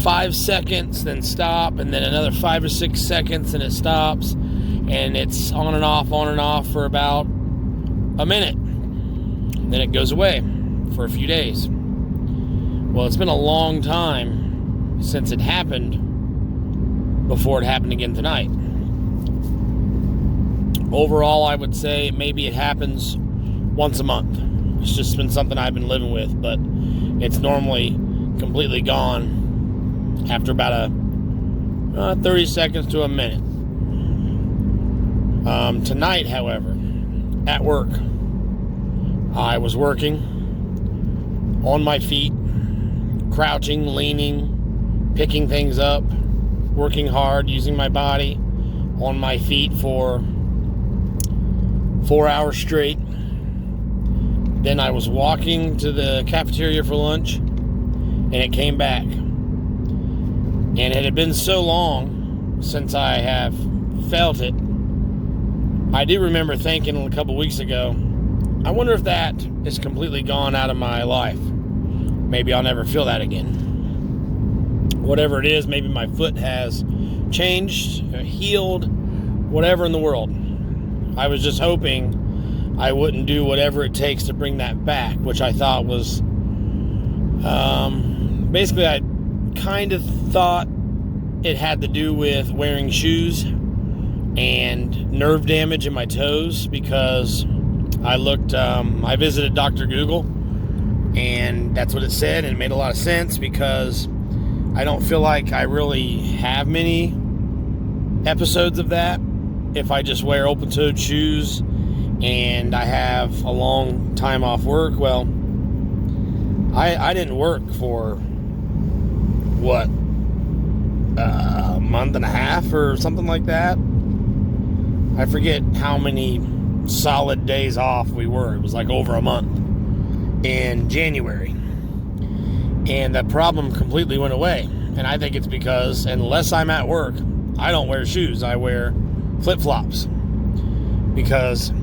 5 seconds, then stop, and then another 5 or 6 seconds, and it stops. And it's on and off for about a minute. Then it goes away for a few days. Well, it's been a long time since it happened before it happened again tonight. Overall, I would say maybe it happens once a month. It's just been something I've been living with, but it's normally completely gone after about 30 seconds to a minute. Tonight, however, at work, I was working on my feet, crouching, leaning, picking things up, working hard, using my body on my feet for 4 hours straight. Then I was walking to the cafeteria for lunch, and it came back. And it had been so long since I have felt it. I do remember thinking a couple weeks ago, I wonder if that is completely gone out of my life. Maybe I'll never feel that again. Whatever it is, maybe my foot has changed, healed, whatever in the world. I was just hoping I wouldn't do whatever it takes to bring that back, which I thought was, basically I kind of thought it had to do with wearing shoes and nerve damage in my toes, because I visited Dr. Google, and that's what it said, and it made a lot of sense, because I don't feel like I really have many episodes of that if I just wear open-toed shoes and I have a long time off work. Well, I didn't work for a month and a half or something like that. I forget how many solid days off we were. It was like over a month in January. And that problem completely went away. And I think it's because unless I'm at work, I don't wear shoes. I wear flip-flops. Because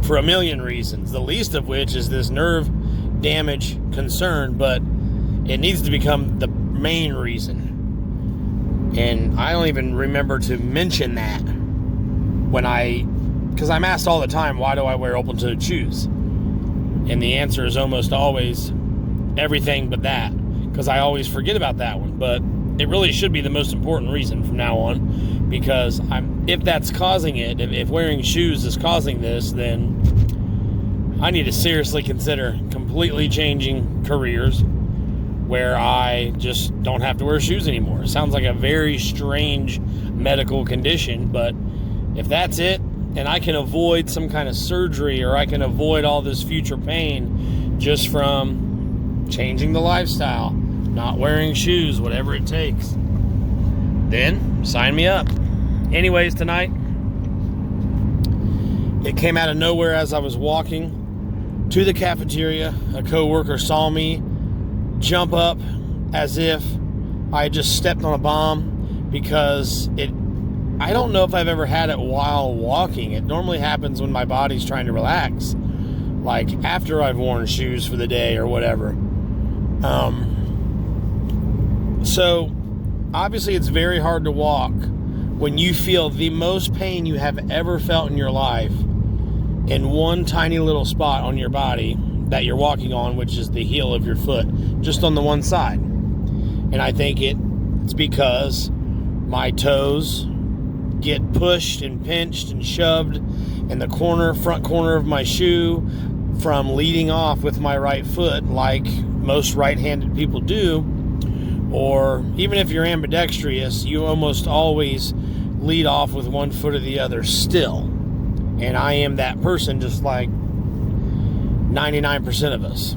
for a million reasons, the least of which is this nerve damage concern, but it needs to become the main reason. And I don't even remember to mention that because I'm asked all the time, why do I wear open-toed shoes? And the answer is almost always everything but that, because I always forget about that one. But it really should be the most important reason from now on, because if that's causing it, if wearing shoes is causing this, then I need to seriously consider completely changing careers where I just don't have to wear shoes anymore. It sounds like a very strange medical condition, but if that's it, and I can avoid some kind of surgery, or I can avoid all this future pain just from changing the lifestyle, not wearing shoes, whatever it takes, then sign me up. Anyways, tonight, it came out of nowhere as I was walking to the cafeteria. A coworker saw me jump up as if I had just stepped on a bomb, because I don't know if I've ever had it while walking. It normally happens when my body's trying to relax, like after I've worn shoes for the day or whatever. So obviously it's very hard to walk when you feel the most pain you have ever felt in your life in one tiny little spot on your body that you're walking on, which is the heel of your foot, just on the one side. And I think it's because my toes get pushed and pinched and shoved in the front corner of my shoe from leading off with my right foot, like most right-handed people do. Or even if you're ambidextrous, you almost always lead off with one foot or the other still. And I am that person, just like 99% of us.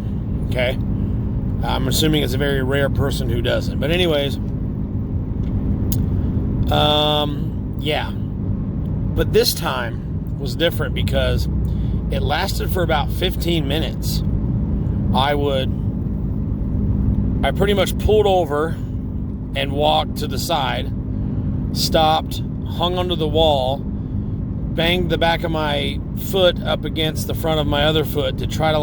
Okay? I'm assuming it's a very rare person who doesn't. But anyways, yeah. But this time was different because it lasted for about 15 minutes. I pretty much pulled over and walked to the side, stopped, hung onto the wall, banged the back of my foot up against the front of my other foot to try to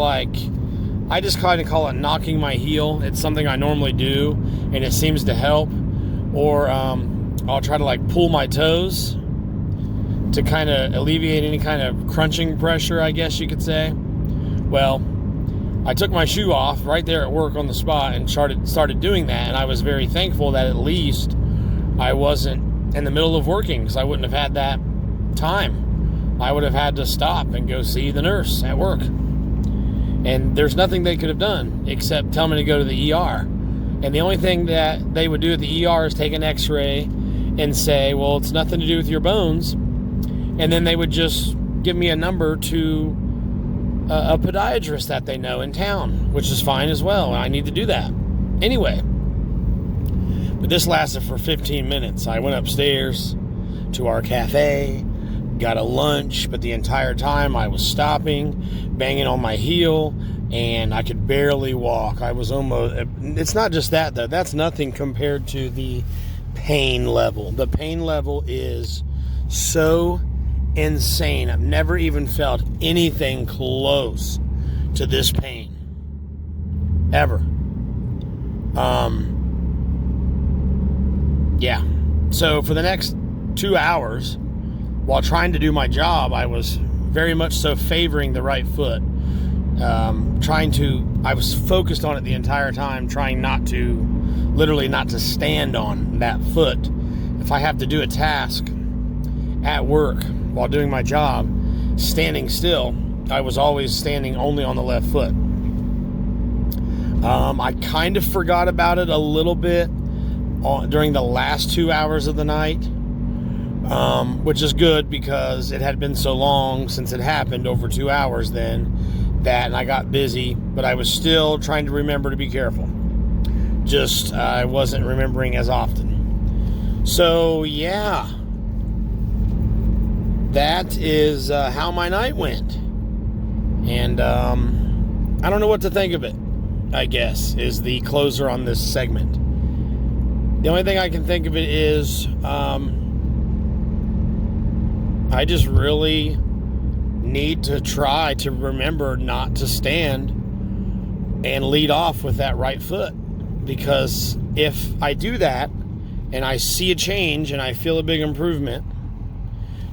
I just kind of call it knocking my heel. It's something I normally do, and it seems to help. Or I'll try to pull my toes to kind of alleviate any kind of crunching pressure, I guess you could say. Well, I took my shoe off right there at work on the spot and started doing that, and I was very thankful that at least I wasn't in the middle of working, because I wouldn't have had that time. I would have had to stop and go see the nurse at work. And there's nothing they could have done except tell me to go to the ER. And the only thing that they would do at the ER is take an x-ray and say, well, it's nothing to do with your bones. And then they would just give me a number to a podiatrist that they know in town, which is fine as well. I need to do that. Anyway, but this lasted for 15 minutes. I went upstairs to our cafe, got a lunch, but the entire time I was stopping, banging on my heel, and I could barely walk. I was almost... It's not just that, though. That's nothing compared to the pain level. The pain level is so insane. I've never even felt anything close to this pain. Ever. Yeah. So for the next 2 hours, while trying to do my job, I was very much so favoring the right foot. I was focused on it the entire time, trying literally not to stand on that foot. If I have to do a task at work while doing my job, standing still, I was always standing only on the left foot. I kind of forgot about it a little bit during the last 2 hours of the night, which is good because it had been so long since it happened, over 2 hours then, and I got busy, but I was still trying to remember to be careful. Just, I wasn't remembering as often. So, yeah. That is how my night went. And I don't know what to think of it, I guess, is the closer on this segment. The only thing I can think of it is I just really need to try to remember not to stand and lead off with that right foot. Because if I do that and I see a change and I feel a big improvement,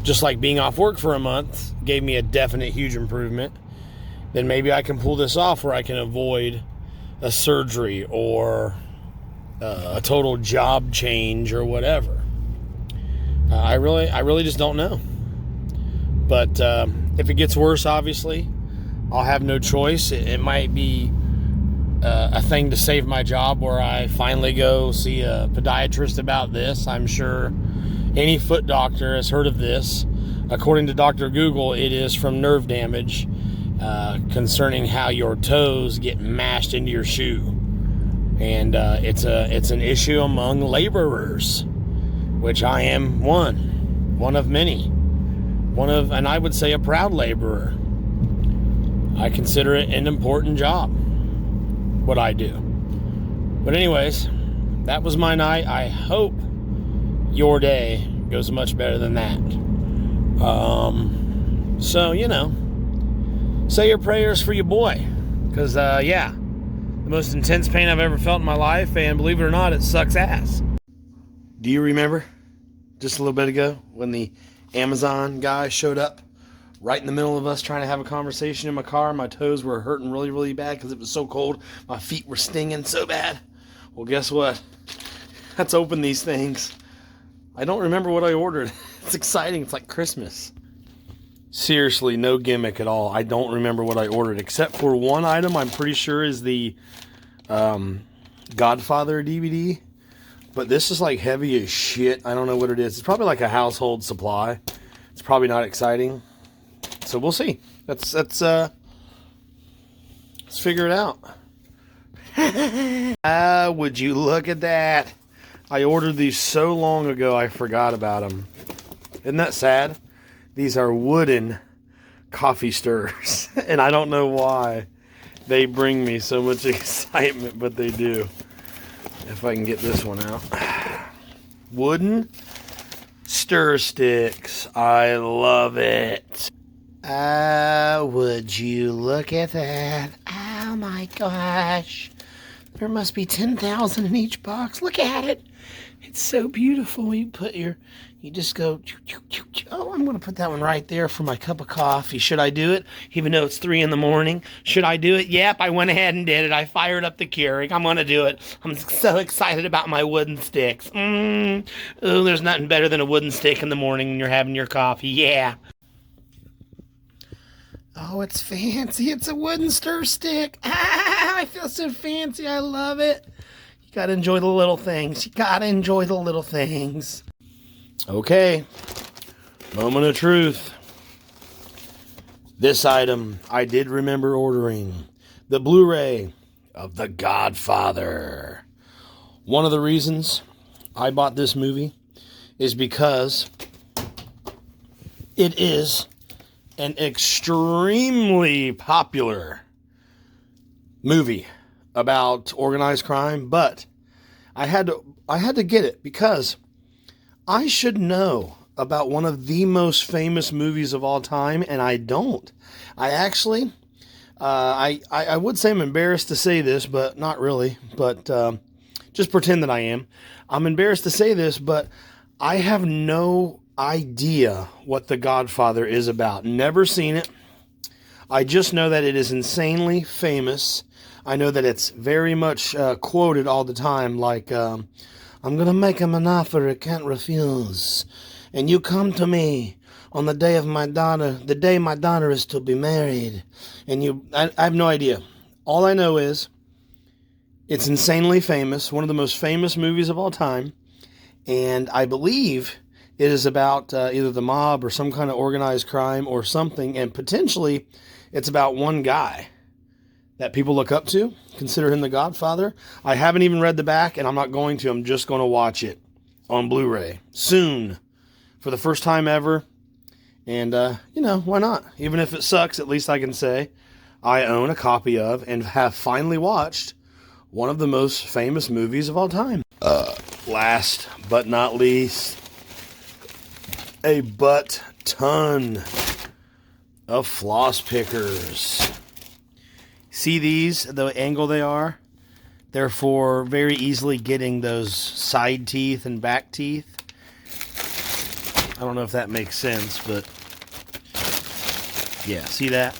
just like being off work for a month gave me a definite huge improvement, then maybe I can pull this off where I can avoid a surgery or a total job change or whatever. I really just don't know. But if it gets worse, obviously, I'll have no choice. It might be a thing to save my job where I finally go see a podiatrist about this. I'm sure any foot doctor has heard of this. According to Dr. Google, it is from nerve damage concerning how your toes get mashed into your shoe. And it's an issue among laborers, which I am one of many. And I would say a proud laborer. I consider it an important job, what I do. But anyways, that was my night. I hope your day goes much better than that. So, say your prayers for your boy. Because, the most intense pain I've ever felt in my life, and believe it or not, it sucks ass. Do you remember just a little bit ago when the Amazon guy showed up right in the middle of us trying to have a conversation in my car? My toes were hurting really, really bad because it was so cold. My feet were stinging so bad. Well, guess what? Let's open these things. I don't remember what I ordered. It's exciting. It's like Christmas. Seriously, no gimmick at all. I don't remember what I ordered, except for one item I'm pretty sure is the Godfather DVD. But this is like heavy as shit. I don't know what it is. It's probably like a household supply. It's probably not exciting. So we'll see. Let's figure it out. Would you look at that? I ordered these so long ago I forgot about them. Isn't that sad? These are wooden coffee stirrers, and I don't know why they bring me so much excitement, but they do. If I can get this one out. Wooden stir sticks. I love it. Would you look at that? Oh my gosh. There must be 10,000 in each box. Look at it. It's so beautiful. You just go, oh, I'm going to put that one right there for my cup of coffee. Should I do it? Even though it's 3 a.m. Should I do it? Yep, I went ahead and did it. I fired up the Keurig. I'm going to do it. I'm so excited about my wooden sticks. Oh, there's nothing better than a wooden stick in the morning when you're having your coffee. Yeah. Oh, it's fancy. It's a wooden stir stick. Ah, I feel so fancy. I love it. You got to enjoy the little things. You got to enjoy the little things. Okay. Moment of truth. This item I did remember ordering. The Blu-ray of The Godfather. One of the reasons I bought this movie is because it is an extremely popular movie about organized crime, but I had to get it because I should know about one of the most famous movies of all time, and I don't. I actually, I would say I'm embarrassed to say this, but not really, but just pretend that I am. I'm embarrassed to say this, but I have no idea what The Godfather is about. Never seen it. I just know that it is insanely famous. I know that it's very much quoted all the time, like, I'm going to make him an offer he can't refuse. And you come to me on the day of my daughter, the day my daughter is to be married. And I have no idea. All I know is it's insanely famous, one of the most famous movies of all time. And I believe it is about either the mob or some kind of organized crime or something. And potentially it's about one guy that people look up to, consider him the Godfather. I haven't even read the back, and I'm not going to. I'm just going to watch it on Blu-ray soon for the first time ever. And, why not? Even if it sucks, at least I can say I own a copy of and have finally watched one of the most famous movies of all time. Last but not least, a butt ton of floss pickers. See these, the angle they are? They're for very easily getting those side teeth and back teeth. I don't know if that makes sense, but yeah, see that?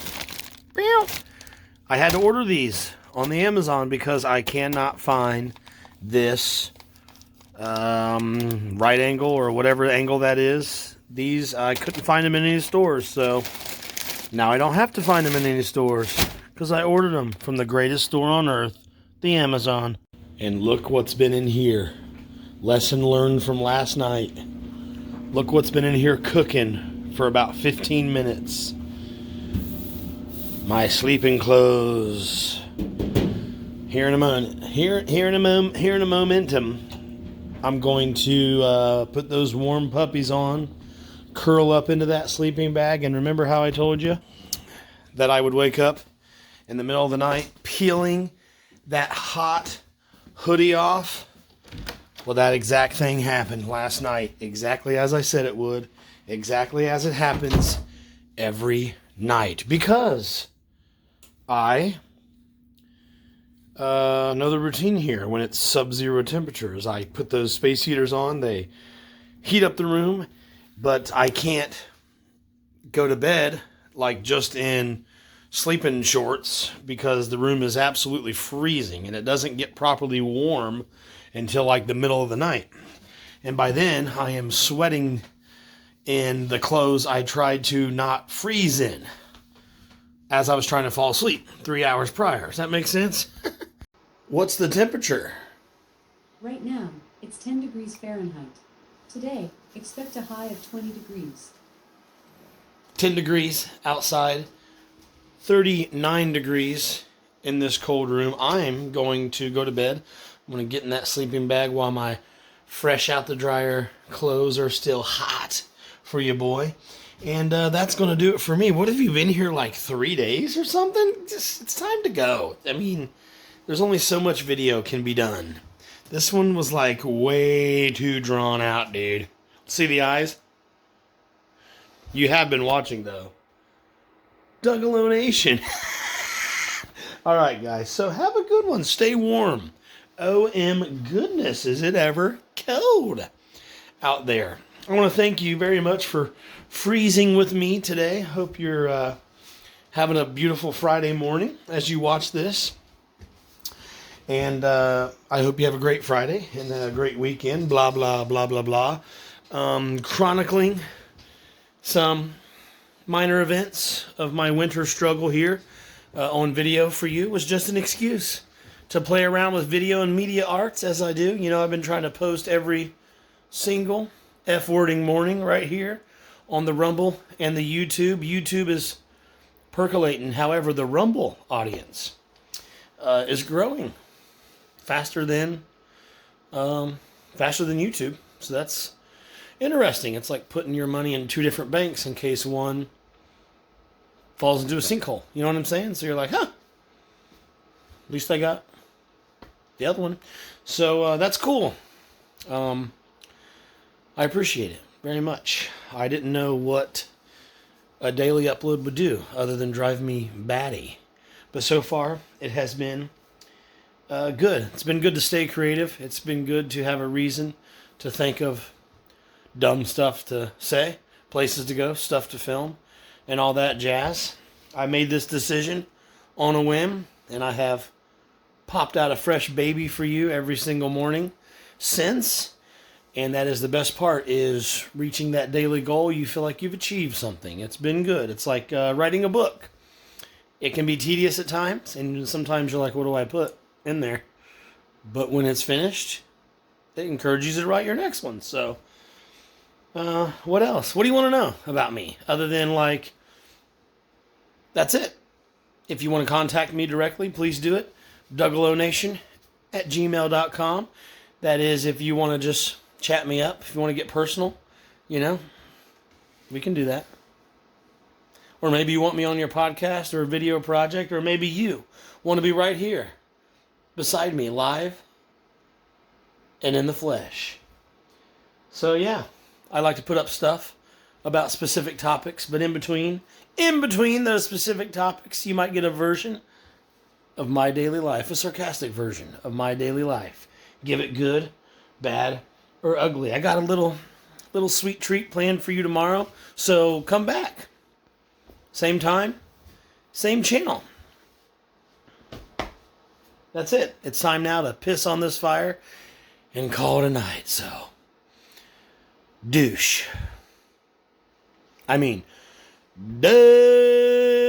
I had to order these on the Amazon because I cannot find this right angle or whatever angle that is. These, I couldn't find them in any stores, so now I don't have to find them in any stores because I ordered them from the greatest store on earth, the Amazon. And look what's been in here. Lesson learned from last night. Look what's been in here cooking for about 15 minutes. My sleeping clothes. Here in a momentum, I'm going to put those warm puppies on, curl up into that sleeping bag, and remember how I told you that I would wake up in the middle of the night peeling that hot hoodie off? Well, that exact thing happened last night, exactly as I said it would, exactly as it happens every night, because I know the routine here. When it's sub-zero temperatures, I put those space heaters on, they heat up the room, but I can't go to bed like just in sleeping shorts because the room is absolutely freezing and it doesn't get properly warm until like the middle of the night. And by then I am sweating in the clothes I tried to not freeze in as I was trying to fall asleep 3 hours prior. Does that make sense? What's the temperature? Right now, it's 10 degrees Fahrenheit. Today, expect a high of 20 degrees. 10 degrees outside, 39 degrees in this cold room. I'm going to go to bed. I'm going to get in that sleeping bag while my fresh out the dryer clothes are still hot for you, boy. And that's going to do it for me. What have you been here, like 3 days or something? It's time to go. I mean, there's only so much video can be done. This one was like way too drawn out, dude. See the eyes? You have been watching, though. Dougalo Nation. All right, guys. So have a good one. Stay warm. OM goodness, is it ever cold out there. I want to thank you very much for freezing with me today. Hope you're having a beautiful Friday morning as you watch this. And I hope you have a great Friday and a great weekend. Blah, blah, blah, blah, blah. Chronicling some minor events of my winter struggle here on video for you was just an excuse to play around with video and media arts as I do. You know, I've been trying to post every single F-wording morning right here on the Rumble and the YouTube. YouTube is percolating. However, the Rumble audience is growing faster than YouTube. So that's interesting. It's like putting your money in two different banks in case one falls into a sinkhole. You know what I'm saying? So you're like, huh, at least I got the other one. So that's cool. I appreciate it very much. I didn't know what a daily upload would do other than drive me batty. But so far, it has been good. It's been good to stay creative. It's been good to have a reason to think of dumb stuff to say, places to go, stuff to film, and all that jazz. I made this decision on a whim, and I have popped out a fresh baby for you every single morning since. And that is the best part, is reaching that daily goal. You feel like you've achieved something. It's been good. It's like writing a book. It can be tedious at times, and sometimes you're like, what do I put in there? But when it's finished, it encourages you to write your next one. So, what else? What do you want to know about me? Other than, like, that's it. If you want to contact me directly, please do it. DougaloNation@gmail.com. That is, if you want to just chat me up, if you want to get personal, you know, we can do that. Or maybe you want me on your podcast or a video project, or maybe you want to be right here beside me, live and in the flesh. So yeah, I like to put up stuff about specific topics, but in between those specific topics, you might get a version of my daily life, a sarcastic version of my daily life. Give it good, bad, or ugly. I got a little sweet treat planned for you tomorrow, so come back. Same time, same channel. That's it. It's time now to piss on this fire and call it a night. So, douche. I mean, douche.